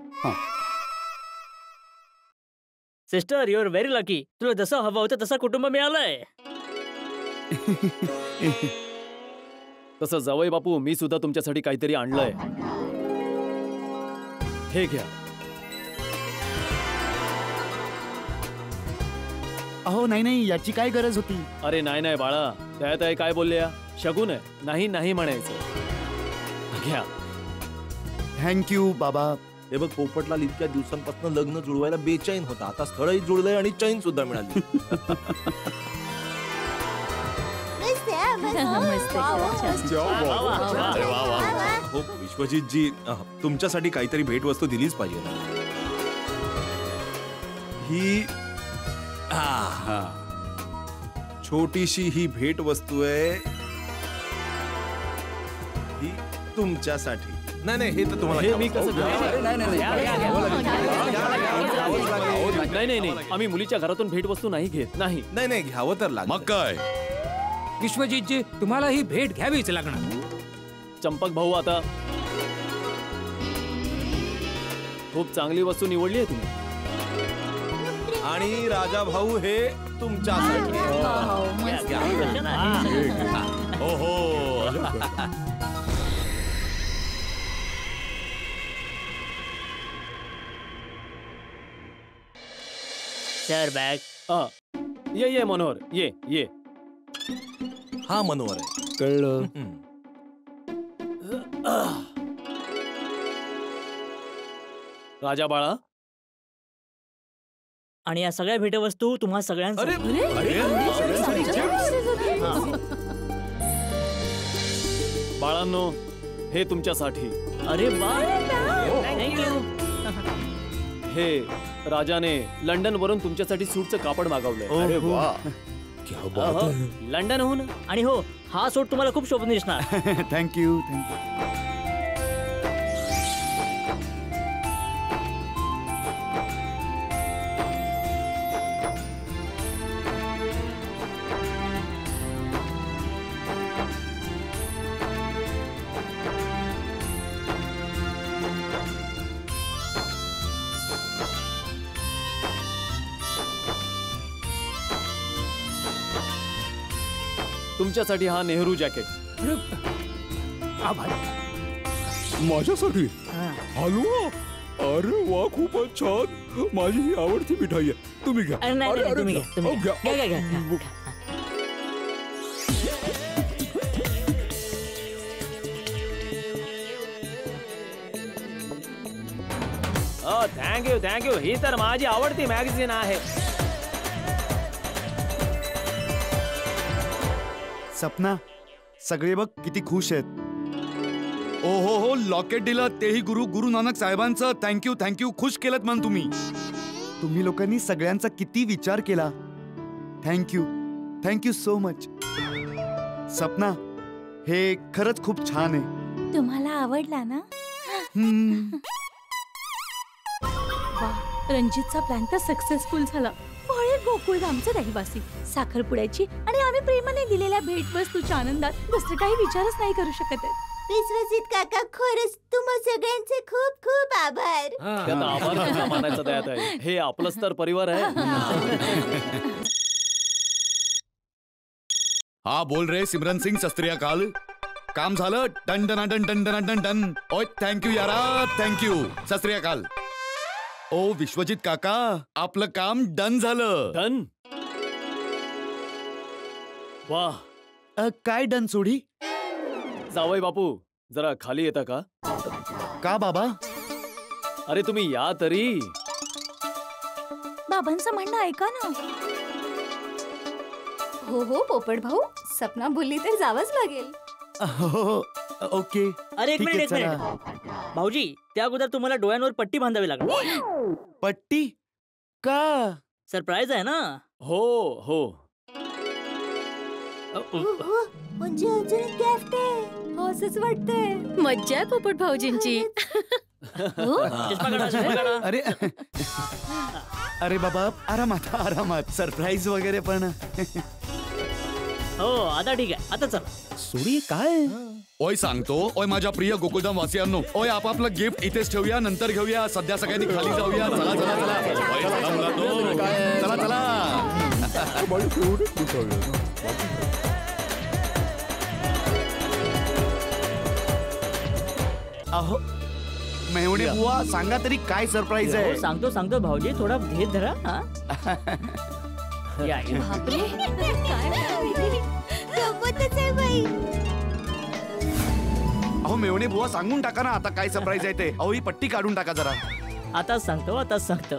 Sister your very lucky. तुला जसं हवं होतं तसं कुटुंब मिळालंय. तसं जावई बापू, मी सुद्धा तुमच्यासाठी काहीतरी आणलंय. हे घ्या. अहो नाही नाही, याची काय गरज होती? अरे नाही नाही बाळा, दयाताई काय बोलल्या? शगुन आहे, नाही नाही म्हणायचं. घ्या. थँक्यू बाबा. हे बघ, पोपटलाल इतक्या दिवसांपासून लग्न जुळवायला बेचैन होता. आता स्थळही जुळलंय आणि चैन सुद्धा मिळाली. हो विश्वजितजी, तुमच्यासाठी काहीतरी भेटवस्तू दिलीच पाहिजे ना. ही छोटीशी ही भेटवस्तू आहे. ही तुमच्यासाठी. नाही नाही, हे तर तुम्हाला हे मी कसं घ्यावं. नाही नाही नाही, आम्ही मुलीच्या घरातून भेटवस्तू नाही घेत. नाही नाही नाही, घ्यावं तर लागेल. मग काय? विश्वजितजी तुम्हाला ही भेट घ्यावीच लागणार. चंपक भाऊ, आता खूप चांगली वस्तू निवडली आहे तुम्ही. आणि राजा भाऊ, हे तुमच्यासाठी. Sir bag. ये ये मनोहर, ये ये. हा मनोहर आहे. कळलं. राजा बाळा, आणि या सगळ्या भेटवस्तू तुम्हा सगळ्यांसाठी. बाळांनो, हे तुमच्यासाठी. अरे वा, थँक्यू. हे राजाने लंडन वरून तुमच्यासाठी सूटचं कापड मागवलंय. अरे वा. लंडनहून. आणि हो, हा सूट तुम्हाला खूप शोभून दिसणार. Thank you thank you. तुमच्यासाठी हा नेहरू जॅकेट. आभार. माझ्यासाठी हलवा. अरे वा, खूपच छान. माझी ही आवडती मिठाई आहे. तुम्ही घ्या. अरे नाही, नाही, तुम्ही घ्या, तुम्ही अहो, घ्या. घ्या, घ्या, घ्या. Thank you thank you. ही तर माझी आवडती मॅगझिन आहे. सपना, सगळे बघ किती खुश आहेत. ओ हो हो, लॉकेट दिलं तेही गुरु नानक साहेबांचं. Thank you thank you. खुश केलं मन तुम्ही. तुम्ही लोकांनी सगळ्यांचा किती विचार केला. Thank you thank you so much. Sapna, हे खरंच खूप छान आहे. तुम्हाला आवडला ना? रणजितचा प्लॅन तर सक्सेसफुल झाला. फळे गोकुळधामचे रहिवासी, साखरपुड्याची आणि आम्ही प्रेमाने दिलेल्या भेटवस्तूच्या आनंदात दुसरं काही विचारच नाही करू शकत. विश्वजित काका, खरंच तुम्हा सगळ्यांचे खूप खूप आभार. त्यात आभार नका मानायचा दयाताई. हे आपलंच तर परिवार आहे. हा बोल रे सिमरन सिंग. शस्त्रीय काल काम झालं. टन टन टन टन टन टन टन. ओय थँक्यू यारा, थँक्यू. शस्त्रीय काल. ओ विश्वजित काका, आपलं काम डन झालं. डन? वाह. काय डन सोडी? जावई बापू, जरा खाली येता का? का बाबा? अरे तुम्ही या तरी. बाबांचं म्हणणं ऐका ना. हो हो पोपट भाऊ, सपना बोलली तर जावंच लागेल. हो ओके. अरे एक ठीक मिनिट आहे, एक चला. मिनिट भाऊजी त्या अगोदर तुम्हाला डोळ्यांवर पट्टी बांधावी लागणार. पट्टी का? सरप्राईज आहे ना. हो हो. म्हणजे अजून एक गिफ्ट आहे असंच वाटतंय. मज्जा आहे पोपट भाऊजींची. चष्मा काढा, चष्मा काढा. अरे अरे बाबा आरामात आरामात. सरप्राईज वगैरे पण. हो आता ठीक आहे. आता चला. सोडी काय? ओय सांगतो. ओय माझ्या प्रिय गोकुळधाम वासियांनो, ओय आपापलं गिफ्ट इथेच ठेवूया, नंतर घेऊया. सध्या सगळ्यांनी खाली जाऊया. चला चला चला. ओय, चला मुलांनो. चला चला. अहो मेहुणे बुवा सांगा तरी काय सरप्राईज आहे? हो, सांगतो सांगतो भाऊजी थोडा धीर धरा. हा? या, या. बापरे काय माहिती? गंमतच आहे बाई. अहो मेहुणे बुवा सांगून टाका ना आता काय सरप्राईज आहे ते. अहो ही पट्टी काढून टाका जरा. आताच सांगतो.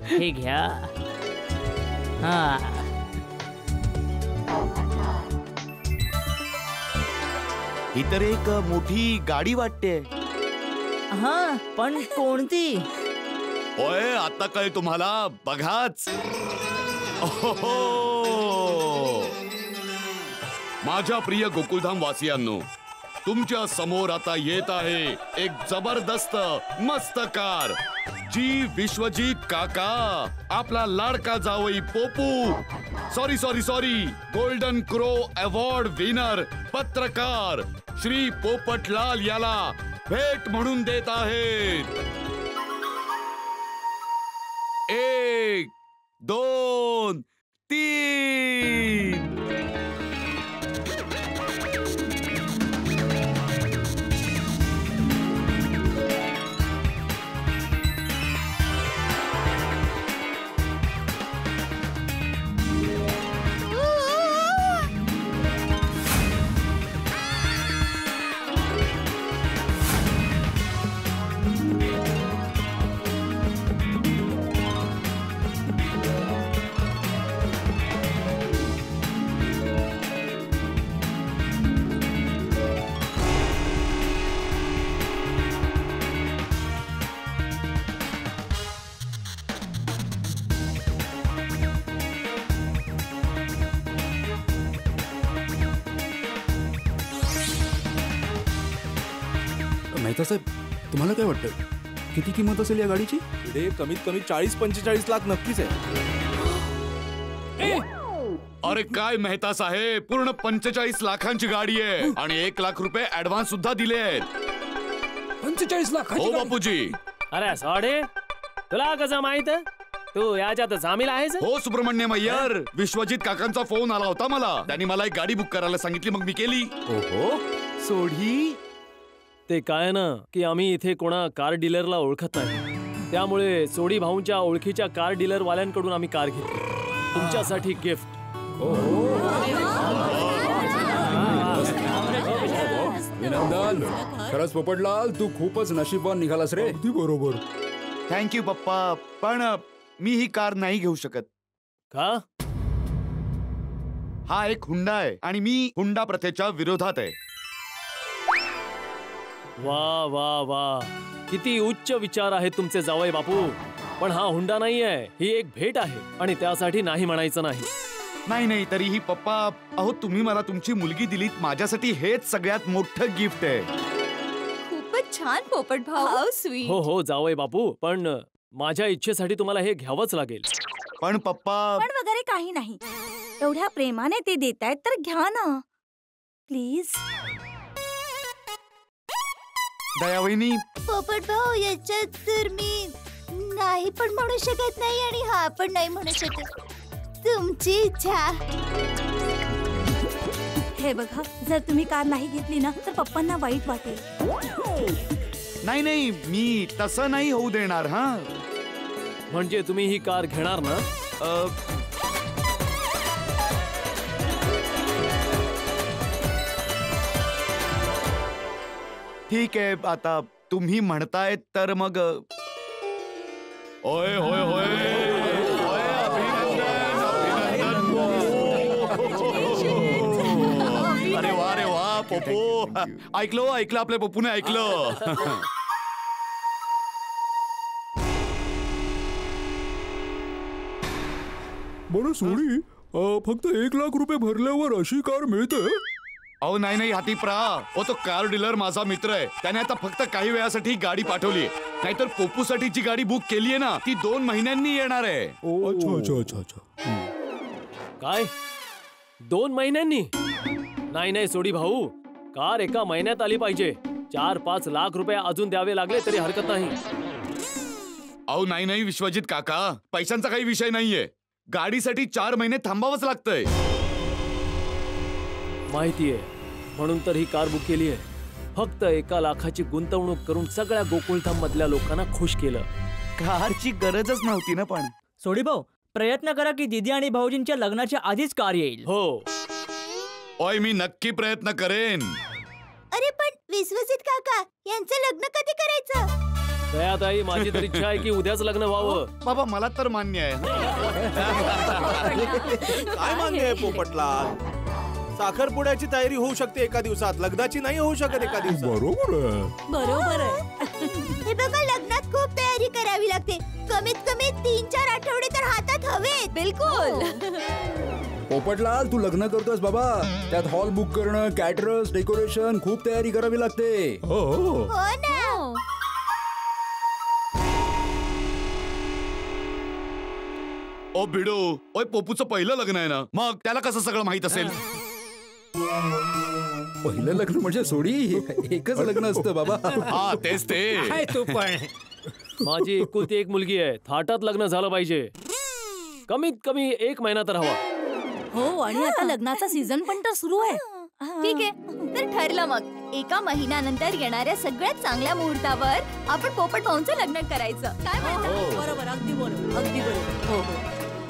हे घ्या. हा ही तर एक मोठी गाडी वाटते. हा पण कोणती? ओय आता काय तुम्हाला बघाच. ओहो. माझ्या प्रिय गोकुळधाम वासियांनो, तुमच्या समोर आता येत आहे एक जबरदस्त मस्त कार जी विश्वजीत काका आपला लाडका जावई Popu sorry golden crow award winner पत्रकार श्री पोपटलाल याला भेट म्हणून देत आहेत. 1 2 3. मेहता साहेब तुम्हाला काय वाटतं किती किंमत असेल या गाडीची? पुढे कमीत कमी 40-45 लाख नक्कीच आहे. अरे काय मेहता साहेब, पूर्ण 45 लाखांची गाडी आहे आणि 1 लाख रुपये ऍडव्हान्स सुद्धा दिले आहेत. 45 लाख. हो बापूजी. अरे सॉडे तुला कसं माहित? तू याच्यात सामील आहेस? हो सुब्रमण्यम अय्यर, विश्वजित काकांचा फोन आला होता मला. त्यांनी मला एक गाडी बुक करायला सांगितली, मग मी केली. ओहो. सोडी. ते काय ना की आम्ही इथे कोणा कार डीलरला ओळखत नाही, त्यामुळे सोडी भाऊंच्या ओळखीच्या कार डीलर वाल्यांकडून आम्ही कार घेतली. तुमच्यासाठी गिफ्ट. विनंदन. खरंच पोपटलाल तू खूपच नशीबवान निघालास रे. अगदी बरोबर. थँक्यू पप्पा, पण मी ही कार नाही घेऊ शकत. का? हा एक हुंडा आहे आणि मी हुंडा प्रथेच्या विरोधात आहे. वा वा वा, किती उच्च विचार आहेत तुमचे जावई बापू. पण हा हुंडा नाही आहे, ही एक भेट आहे आणि त्यासाठी नाही म्हणायचं नाही. नाही तरीही पप्पा, अहो तुम्ही मला तुमची मुलगी दिलीत, माझ्यासाठी हेच सगळ्यात मोठं गिफ्ट आहे. खूपच छान पोपट भाऊ. स्वीट. हो हो जावई बापू, पण माझ्या इच्छेसाठी तुम्हाला हे घ्यावंच लागेल. पण पप्पा. पण वगैरे काही नाही, एवढ्या प्रेमाने ते देतायत तर घ्या ना प्लीज. दयावहिनी. पोपट भाऊ याच्यात तर मी नाही पण म्हणू शकत नाही आणि हा पण नाही म्हणू शकत. तुमची इच्छा. हे बघा, जर तुम्ही कार नाही घेतली ना तर पप्पांना वाईट वाटेल. नाही मी तसं नाही होऊ देणार. हा म्हणजे तुम्ही ही कार घेणार ना? ठीक आहे, आता तुम्ही म्हणताय तर मग. होय होय होय. अरे वा पप्पू ऐकलं आपल्या पप्पूने ऐकलं. बरं सोडी, फक्त 1 लाख रुपये भरल्यावर अशी कार मिळते? अहो नाही हातीप्रा, तो कार डीलर माझा मित्र आहे. त्याने आता फक्त काही वेळासाठी गाडी पाठवली, नाहीतर पप्पूसाठी जी गाडी बुक केली आहे ना ती 2 महिन्यांनी येणार आहे. अच्छा. काय 2 महिन्यांनी? नाही सोडी भाऊ, कार एका महिन्यात आली पाहिजे. 4-5 लाख रुपये अजून द्यावे लागले तरी हरकत नाही. अहो नाही विश्वजित काका, पैशांचा काही विषय नाहीये. गाडीसाठी 4 महिने थांबावंच लागतंय. माहितीये, म्हणून तर ही कार बुक केली आहे. फक्त 1 लाखाची गुंतवणूक करून सगळ्या गोकुळधाम मधल्या लोकांना खुश केलं. कारची गरजच नव्हती ना. पण सोडी भाऊ, प्रयत्न करा की दीदी आणि भाऊजींच्या लग्नाच्या आधीच कार येईल. हो, ओय मी नक्की प्रयत्न करेन. अरे पण विश्वजित काका, यांचं लग्न कधी करायचं? दयाताई, माझी तर इच्छा आहे की उद्याच लग्न व्हावं. बाबा मला तर मान्य आहे. काय मान्य आहे पोपटलाल? साखरपुड्याची तयारी होऊ शकते एका दिवसात, लग्नाची नाही होऊ शकत एका दिवसात. बरोबर आहे. हे बघा, लग्नात खूप तयारी करावी लागते. कमीत कमी 3-4 आठवडे तर हातात हवेत. बिलकुल. पोपटलाल, तू लग्न करतोस बाबा, त्यात हॉल बुक करणं, कॅटरर्स, डेकोरेशन, खूप तयारी करावी लागते. हो ना. ओ भिडो, ओय पप्पूचं पहिलं लग्न आहे ना, मग त्याला कसं सगळं माहित असेल? पहिलं लग्न म्हणजे सोडी, एकच लग्न असतं बाबा. हा तेच ते. काय तू पण. माझी एकुलती एक मुलगी आहे. थाटात लग्न झालं पाहिजे. कमीत कमी 1 महिना तर हवा. हो, आणि आता लग्नाचा सीझन पण तर सुरू आहे. ठीक आहे, तर ठरलं मग. 1 महिन्यानंतर येणाऱ्या सगळ्यात चांगल्या मुहूर्तावर आपण पोपट भाऊंचं लग्न करायचं. काय म्हणता? बरोबर, अगदी बरोबर. हो.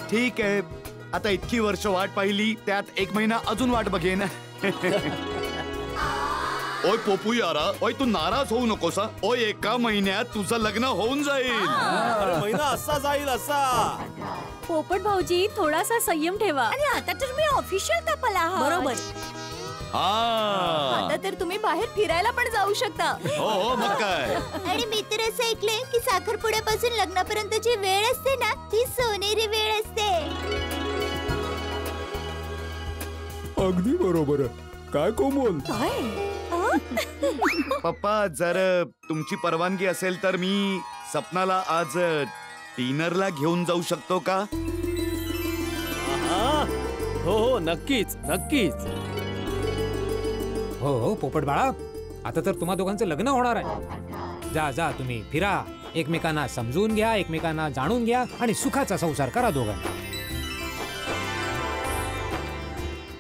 ठीक आहे, आता इतकी वर्ष वाट पाहिली, त्यात 1 महिना अजून वाट बघेन. ओय पोपू यारा, ओय तू नाराज होऊ नकोस. ओय 1 महिन्यात तुझं लग्न होऊन जाईल. अरे महिना असा जाईल असा. पोपट भाऊजी, थोडासा संयम ठेवा. आणि आता तर मी ऑफिशियल कपल आहात. बरोबर. हा आता तर तुम्ही बाहेर फिरायला पण जाऊ शकता. हो मग काय. आणि मी तर असं ऐकलंय की साखरपुड्यापासून लग्नापर्यंतची वेळ असते ना, ती सोनेरी वेळ असते. अगदी बरोबर. काय कोमल? पप्पा, जर तुमची परवानगी असेल तर मी सपनाला आज डिनरला घेऊन जाऊ शकतो का? हो, नक्कीच. हो पोपट बाळा, आता तर तुम्हा दोघांचं लग्न होणार आहे. जा तुम्ही फिरा, एकमेकांना समजून घ्या, एकमेकांना जाणून घ्या आणि सुखाचा संसार करा दोघांना.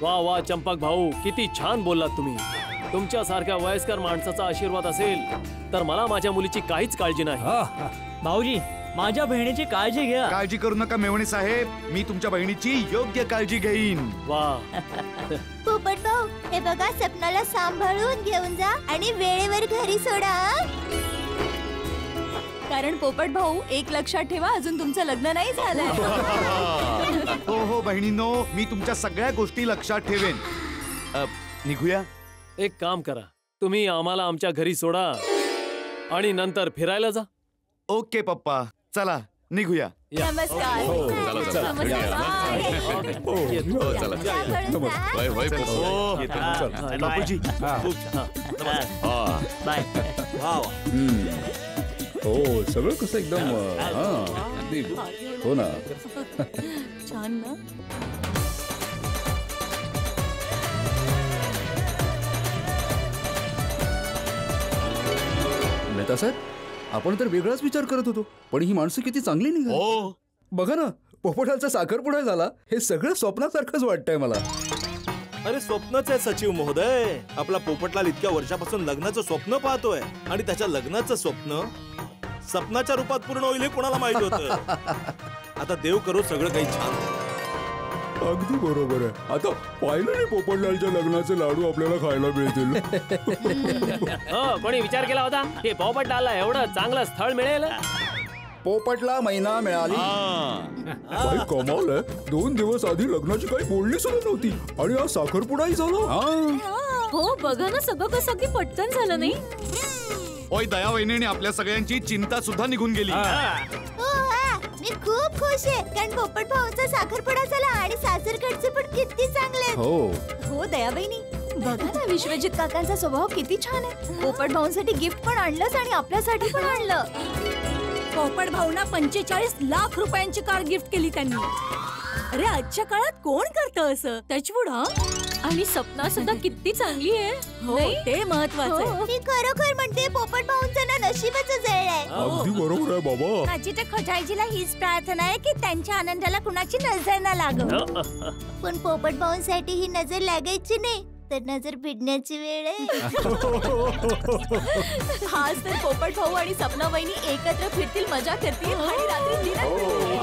वा चंपक भाऊ, किती छान बोललात तुम्ही. तुमच्यासारख्या वयस्कर माणसाचा आशीर्वाद असेल तर मला माझ्या मुलीची काहीच काळजी नाही. भाऊजी, माझ्या बहिणीची काळजी घ्या. काळजी करू नका मेवणे साहेब, मी तुमच्या बहिणीची योग्य काळजी घेईन. वा. पोपट भाऊ, हे बघा, सपनाला सांभाळून घेऊन जा आणि वेळेवर घरी सोडा. कारण पोपट भाऊ, एक लक्षात ठेवा, अजून तुमचं लग्न नाही झालंय. हो बहिणींनो, मी तुमच्या सगळ्या गोष्टी लक्षात ठेवेन. निघूया. एक काम करा, तुम्ही आम्हाला आमच्या घरी सोडा आणि नंतर फिरायला जा. ओके पप्पा, चला निघूया. नमस्कार. बापूजी. बाय. हो, सगळं कसं एकदम हो ना. छान ना. मेहता साहेब, आपण तर वेगळाच विचार करत होतो, पण ही माणसं किती चांगली निघाली. हो बघा ना, पोपटाचा साखरपुडा झाला, हे सगळं स्वप्नासारखंच वाटतंय मला. अरे स्वप्नच आहे सचिव महोदय. आपला पोपटलाल इतक्या वर्षापासून लग्नाचं स्वप्न पाहतोय आणि त्याच्या लग्नाचं स्वप्न सपनाच्या रूपात पूर्ण होईल हे कोणाला माहिती होतं. आता देव करो सगळं काही छान. अगदी बरोबर आहे. आता पाहिलं नाही, पोपटलालच्या लग्नाचे लाडू आपल्याला खायला मिळतील. कोणी विचार केला होता की पोपटलालला एवढं चांगलं स्थळ मिळेल? पोपटला महिना मिळाली. काही कमाल आहे, 2 दिवस आधी लग्नाची काही बोलणी सुद्धा नव्हती आणि आज साखरपुडाही झाला. हो बघा ना, सगळं कसं अगदी पटकन झालं नाही. ओय दया वहिनी, आपल्या सगळ्यांची चिंता सुद्धा निघून गेली. हो हा, मी खूप खुश आहे कारण पोपट भाऊचा साखरपुडा झाला आणि सासरकडचे पण किती चांगले आहेत. हो दया वहिनी, बघा ना विश्वजित काकांचा स्वभाव किती छान आहे. पोपट भाऊंसाठी गिफ्ट पण आणलंच आणि आपल्यासाठी पण आणलं. पोपट भाऊंना 45 लाख रुपयांची कार गिफ्ट केली त्यांनी. अरे आजच्या काळात कोण करतं असं? टचवूड. आणि सपना सुद्धा किती चांगली आहे. हो ते महत्वाचं आहे. मी खरोखर म्हणते पोपट भाऊंचं ना नशीबच जळलंय. अगदी बरोबर आहे बाबा. माझी तर खजाईजीला हीच प्रार्थना आहे की त्यांच्या आनंदाला कुणाची नजर ना लागो. पण पोपट भाऊंसाठी ही नजर लागायची नाही तर नजर भिडण्याची वेळ आहे. आज तर पोपट भाऊ आणि सपना वहिनी एकत्र फिरतील, मजा करतील आणि रात्री डिनर करतील.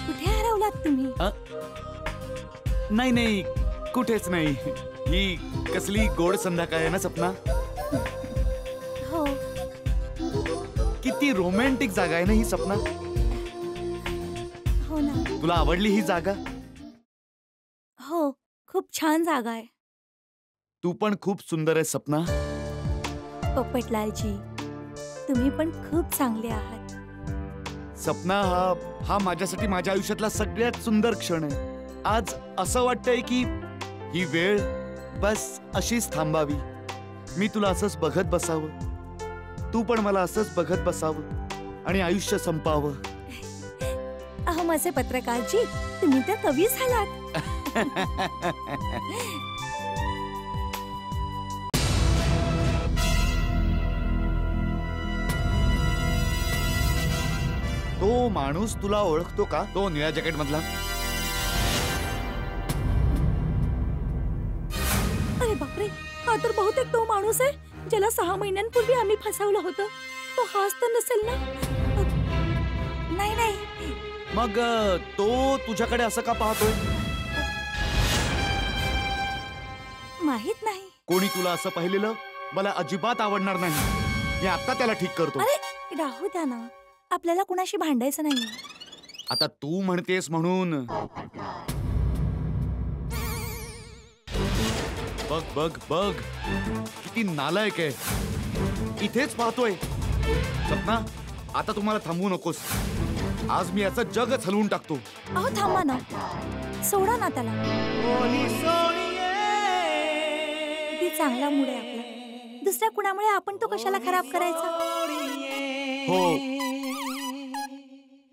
कुठे हरवलात तुम्ही? नाही कुठेच नाही. ही कसली गोड संध्याकाळ आहे ना सपना. हो किती रोमॅन्टिक जागा आहे ना ही सपना. हो ना. तुला आवडली ही जागा? हो खूप छान जागा आहे. तू पण खूप सुंदर आहे सपना. पोपटलालजी तुम्ही पण खूप चांगले आहात. सपना, हा माझ्यासाठी माझ्या आयुष्यातला सगळ्यात सुंदर क्षण आहे. आज असं वाटतंय की ही वेळ बस अशीच थांबावी. मी तुला असंच बघत बसावं, तू पण मला असंच बघत बसावं आणि आयुष्य संपावं. अहो माझे पत्रकारजी, तुम्ही तर कवी झालात. तो माणूस तुला ओळखतो का? तो निळ्या जॅकेट मधला. अरे बापरे, हा तर बहुतेक तो माणूस आहे ज्याला 6 महिन्यांपूर्वी आम्ही फसवलं होतं. तो हाच तर नसेल ना? नाही. मग तो तुझ्याकडे असं का पाहतोय? माहित नाही. कोणी तुला असं पाहिलेलं मला अजिबात आवडणार नाही. मी आता त्याला ठीक करतो. अरे राहू द्या ना, आपल्याला कुणाशी भांडायचं नाही. आता तू म्हणतेस म्हणून. बघ बघ बघ किती नालायक आहे. इथेच पाहतोय. सपना, आता तुम्हाला थांबवू नकोस. आज मी याचं जगच हलवून टाकतो. अहो थांबा ना, सोडा ना त्याला. किती चांगला मूड आहे आपला. दुसऱ्या कुणामुळे आपण तो कशाला खराब करायचा? हो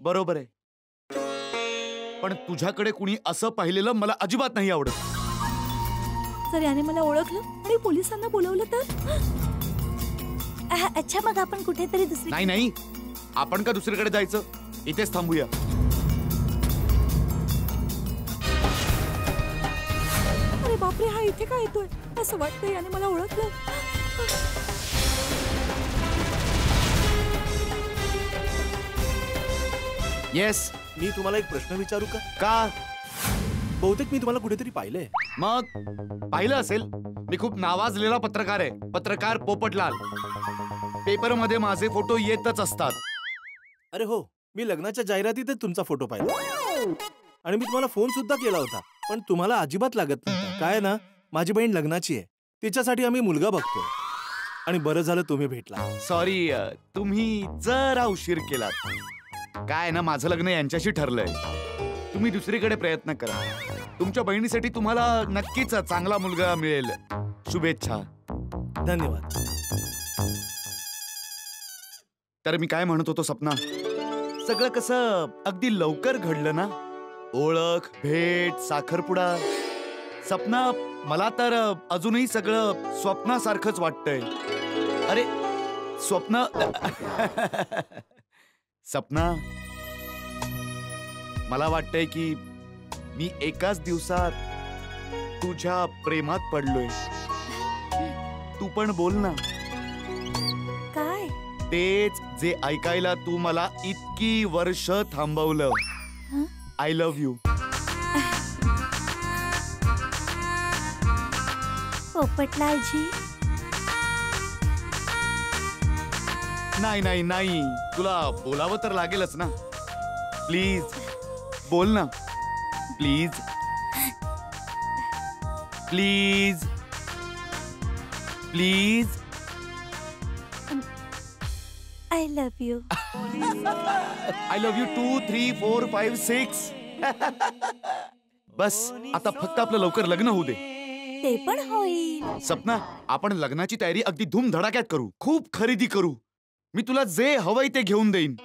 बरोबर आहे. पण तुझ्याकडे कुणी असं पाहिलेलं मला अजिबात नाही आवडत. जर याने मला ओळखलं आणि पोलिसांना बोलवलं तर? अच्छा मग आपण कुठेतरी दुसरी. नाही, आपण का दुसरीकडे जायचं? इथेच थांबूया. अरे बापरे, हा इथे काय येतोय? असं वाटतंय याने मला ओळखलं. येस. मी तुम्हाला एक प्रश्न विचारू का? का? बहुतेक मी तुम्हाला कुठेतरी पाहिलंय. मग पाहिलं असेल. मी खूप नावाजलेला पत्रकार आहे. पत्रकार पोपटलाल. पेपर मध्ये माझे फोटो येतच असतात. अरे हो, मी लग्नाच्या जाहिरातीतच तुमचा फोटो पाहिला आणि मी तुम्हाला फोन सुद्धा केला होता, पण तुम्हाला अजिबात लागत नव्हता. काय ना, माझी बहीण लग्नाची आहे, तिच्यासाठी आम्ही मुलगा बघतोय आणि बरं झालं तुम्ही भेटला. सॉरी, तुम्ही जरा उशीर केलात. काय ना, माझं लग्न यांच्याशी ठरलंय. तुम्ही दुसरीकडे प्रयत्न करा. तुमच्या बहिणीसाठी तुम्हाला नक्कीच चांगला मुलगा मिळेल. शुभेच्छा. धन्यवाद. तर मी काय म्हणत होतो सपना, सगळं कसं अगदी लवकर घडलं ना. ओळख, भेट, साखरपुडा. सपना, मला तर अजूनही सगळं स्वप्नासारखंच वाटतंय. अरे स्वप्न. सपना, मला वाटतंय की मी एकाच दिवसात तुझ्या प्रेमात पडलोय. तू पण बोल ना. काय? तेच जे ऐकायला तू मला इतकी वर्ष थांबवलं. I love you. पोपटलालजी, नाही नाही नाही, तुला बोलावं तर लागेलच ना. प्लीज बोल ना. Please please please. I love you. I love you 2 3 4 5 6. बस आता फक्त आपलं लवकर लग्न होऊ दे. ते पण होईल. सपना, आपण लग्नाची तयारी अगदी धूमधडाक्यात करू. खूप खरेदी करू. मी तुला जे हवंय ते घेऊन देईन.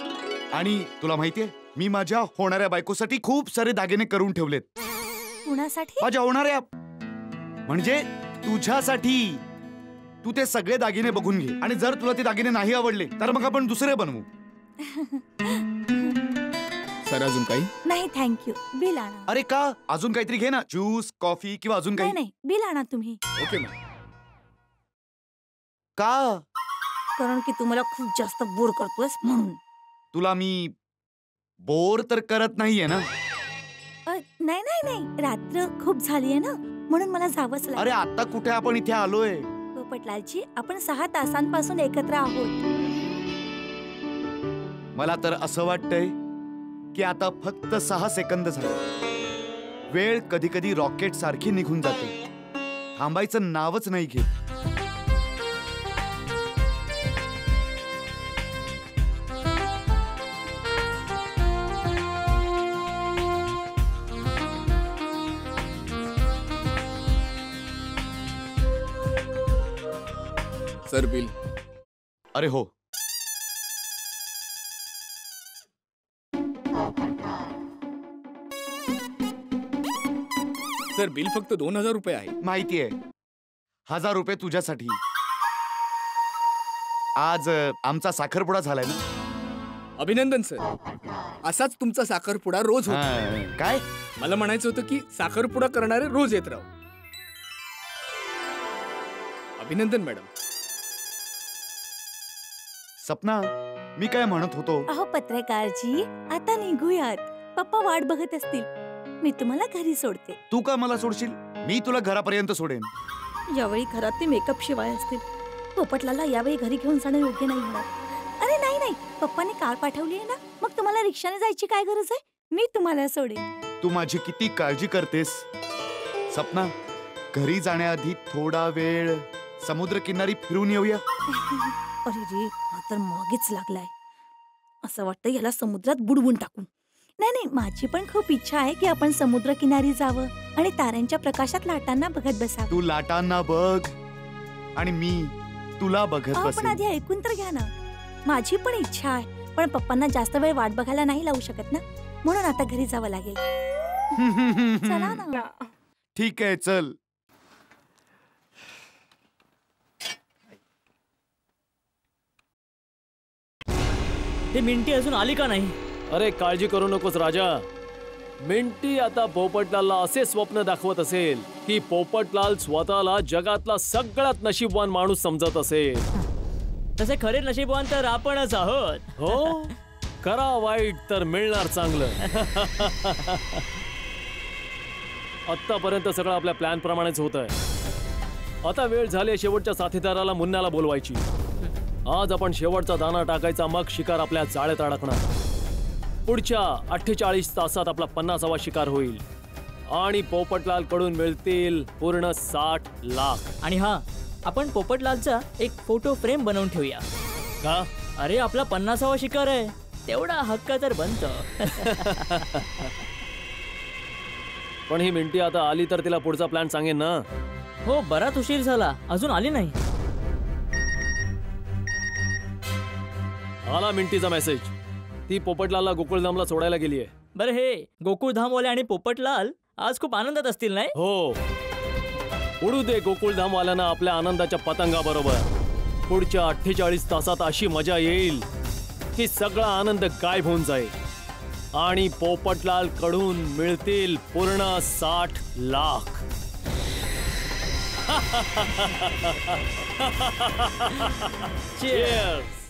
आणि तुला माहितीये, मी माझ्या होणाऱ्या बायकोसाठी खूप सारे दागिने करून ठेवलेत. कुणासाठी? माझ्या होणाऱ्या म्हणजे तुझ्यासाठी. तू ते सगळे दागिने बघून घे आणि जर तुला ते दागिने नाही आवडले तर मग आपण दुसरे बनवू. सर अजून काही? नाही थँक्यू. बिल आणा. अरे का? अजून काहीतरी घे ना. ज्यूस, कॉफी किंवा अजून नाही काही. नाही, बिल आणा तुम्ही. Okay ma'am. का? कारण की तुम्हाला खूप जास्त बोर करतोयस म्हणून. तुला मी बोर तर करत नाहीये ना? नाही नाही नाही, रात्र खूप झालीये ना, म्हणून मला जावंच लागेल. अरे आता कुठे आपण इथे आलोय? पोपटलालजी, आपण 6 तासांपासून एकत्र आहोत. मला तर असं वाटतंय की आता फक्त 6 सेकंद झाले. वेळ कधी कधी रॉकेट सारखी निघून जाते. थांबायचं नावच नाही घेत. Sir bill. अरे हो. सर बिल फक्त 2000 रुपये आहे. माहितीये. 1000 रुपये तुझ्यासाठी. आज आमचा साखरपुडा झालाय ना. अभिनंदन सर. असाच तुमचा साखरपुडा रोज होतो. हा, काय? मला म्हणायचं होतं की साखरपुडा करणारे रोज येत राहू. अभिनंदन मॅडम. सपना, मी काय म्हणत होतो. अहो पत्रकारजी, आता निघूयात. पप्पा वाट बघत असतील. मी तुम्हाला घरी सोडते. तू का मला सोडशील? मी तुला घरापर्यंत सोडेन. यावेळी घरात ते मेकअप शिवाय असतील. पोपटलाला यावेळी घरी घेऊन जाणं योग्य नाही होणार. अरे नाही नाही, पप्पाने कार पाठवली आहे ना, मग तुम्हाला रिक्षाने जायची काय गरज आहे? मी तुम्हाला सोडेन. तू माझी किती काळजी करतेस. सपना, घरी जाण्याआधी थोडा वेळ समुद्रकिनारी फिरून येऊया. अरे रे, हा तर मागेच लागलाय. असं वाटतं याला समुद्रात बुडवून टाकू. नाही नाही, माझी पण खूप इच्छा आहे की आपण समुद्रकिनारी जावं आणि ताऱ्यांच्या प्रकाशात लाटांना बघत बसावं. तू लाटांना बघ आणि मी तुला बघत पण बसेन. आधी ऐकून तर घ्या ना. माझी पण इच्छा आहे, पण पप्पांना जास्त वेळ वाट बघायला नाही लावू शकत ना, म्हणून आता घरी जावं लागेल. चला ना. ठीक आहे, चल. ते मिंटी अजून आली का नाही? अरे काळजी करू नकोस राजा. मिंटी आता पोपटलालला असे स्वप्न दाखवत असेल की पोपटलाल स्वतःला जगातला सगळ्यात नशीबवान माणूस समजत असेल. तसे खरे नशीबवान तर आपणच आहोत. हो, करा वाईट तर मिळणार चांगलं. आतापर्यंत सगळं आपल्या प्लॅन प्रमाणेच होत आहे. आता वेळ झाली शेवटच्या साथीदाराला मुन्नाला बोलवायची. आज आपण शेवटचा दाना टाकायचा, मग शिकार आपल्या जाळ्यात अडकणार. पुढच्या 48 तासात आपला 50वा शिकार होईल आणि पोपटलाल कडून मिळतील पूर्ण 60 लाख. आणि हा, आपण पोपटलालचा एक फोटो फ्रेम बनवून ठेवूया. का? अरे आपला 50वा शिकार आहे, तेवढा हक्क तर बनतो. पण ही मिंटी आता आली तर तिला पुढचा प्लॅन सांगेन ना. हो, बराच उशीर झाला, अजून आली नाही. आला मिंटीचा मेसेज. ती पोपटलालला गोकुळधामला सोडायला गेलीये. बरं, हे गोकुळधामवाले आणि पोपटलाल आज खूप आनंदात असतील नाही? हो, उडू दे गोकुळधामवाल्यांना आपल्या आनंदाच्या पतंगाबरोबर. पुढच्या 48 तासात अशी मजा येईल की सगळा आनंद गायब होऊन जाईल आणि पोपटलाल कडून मिळतील पूर्ण 60 लाख. Cheers.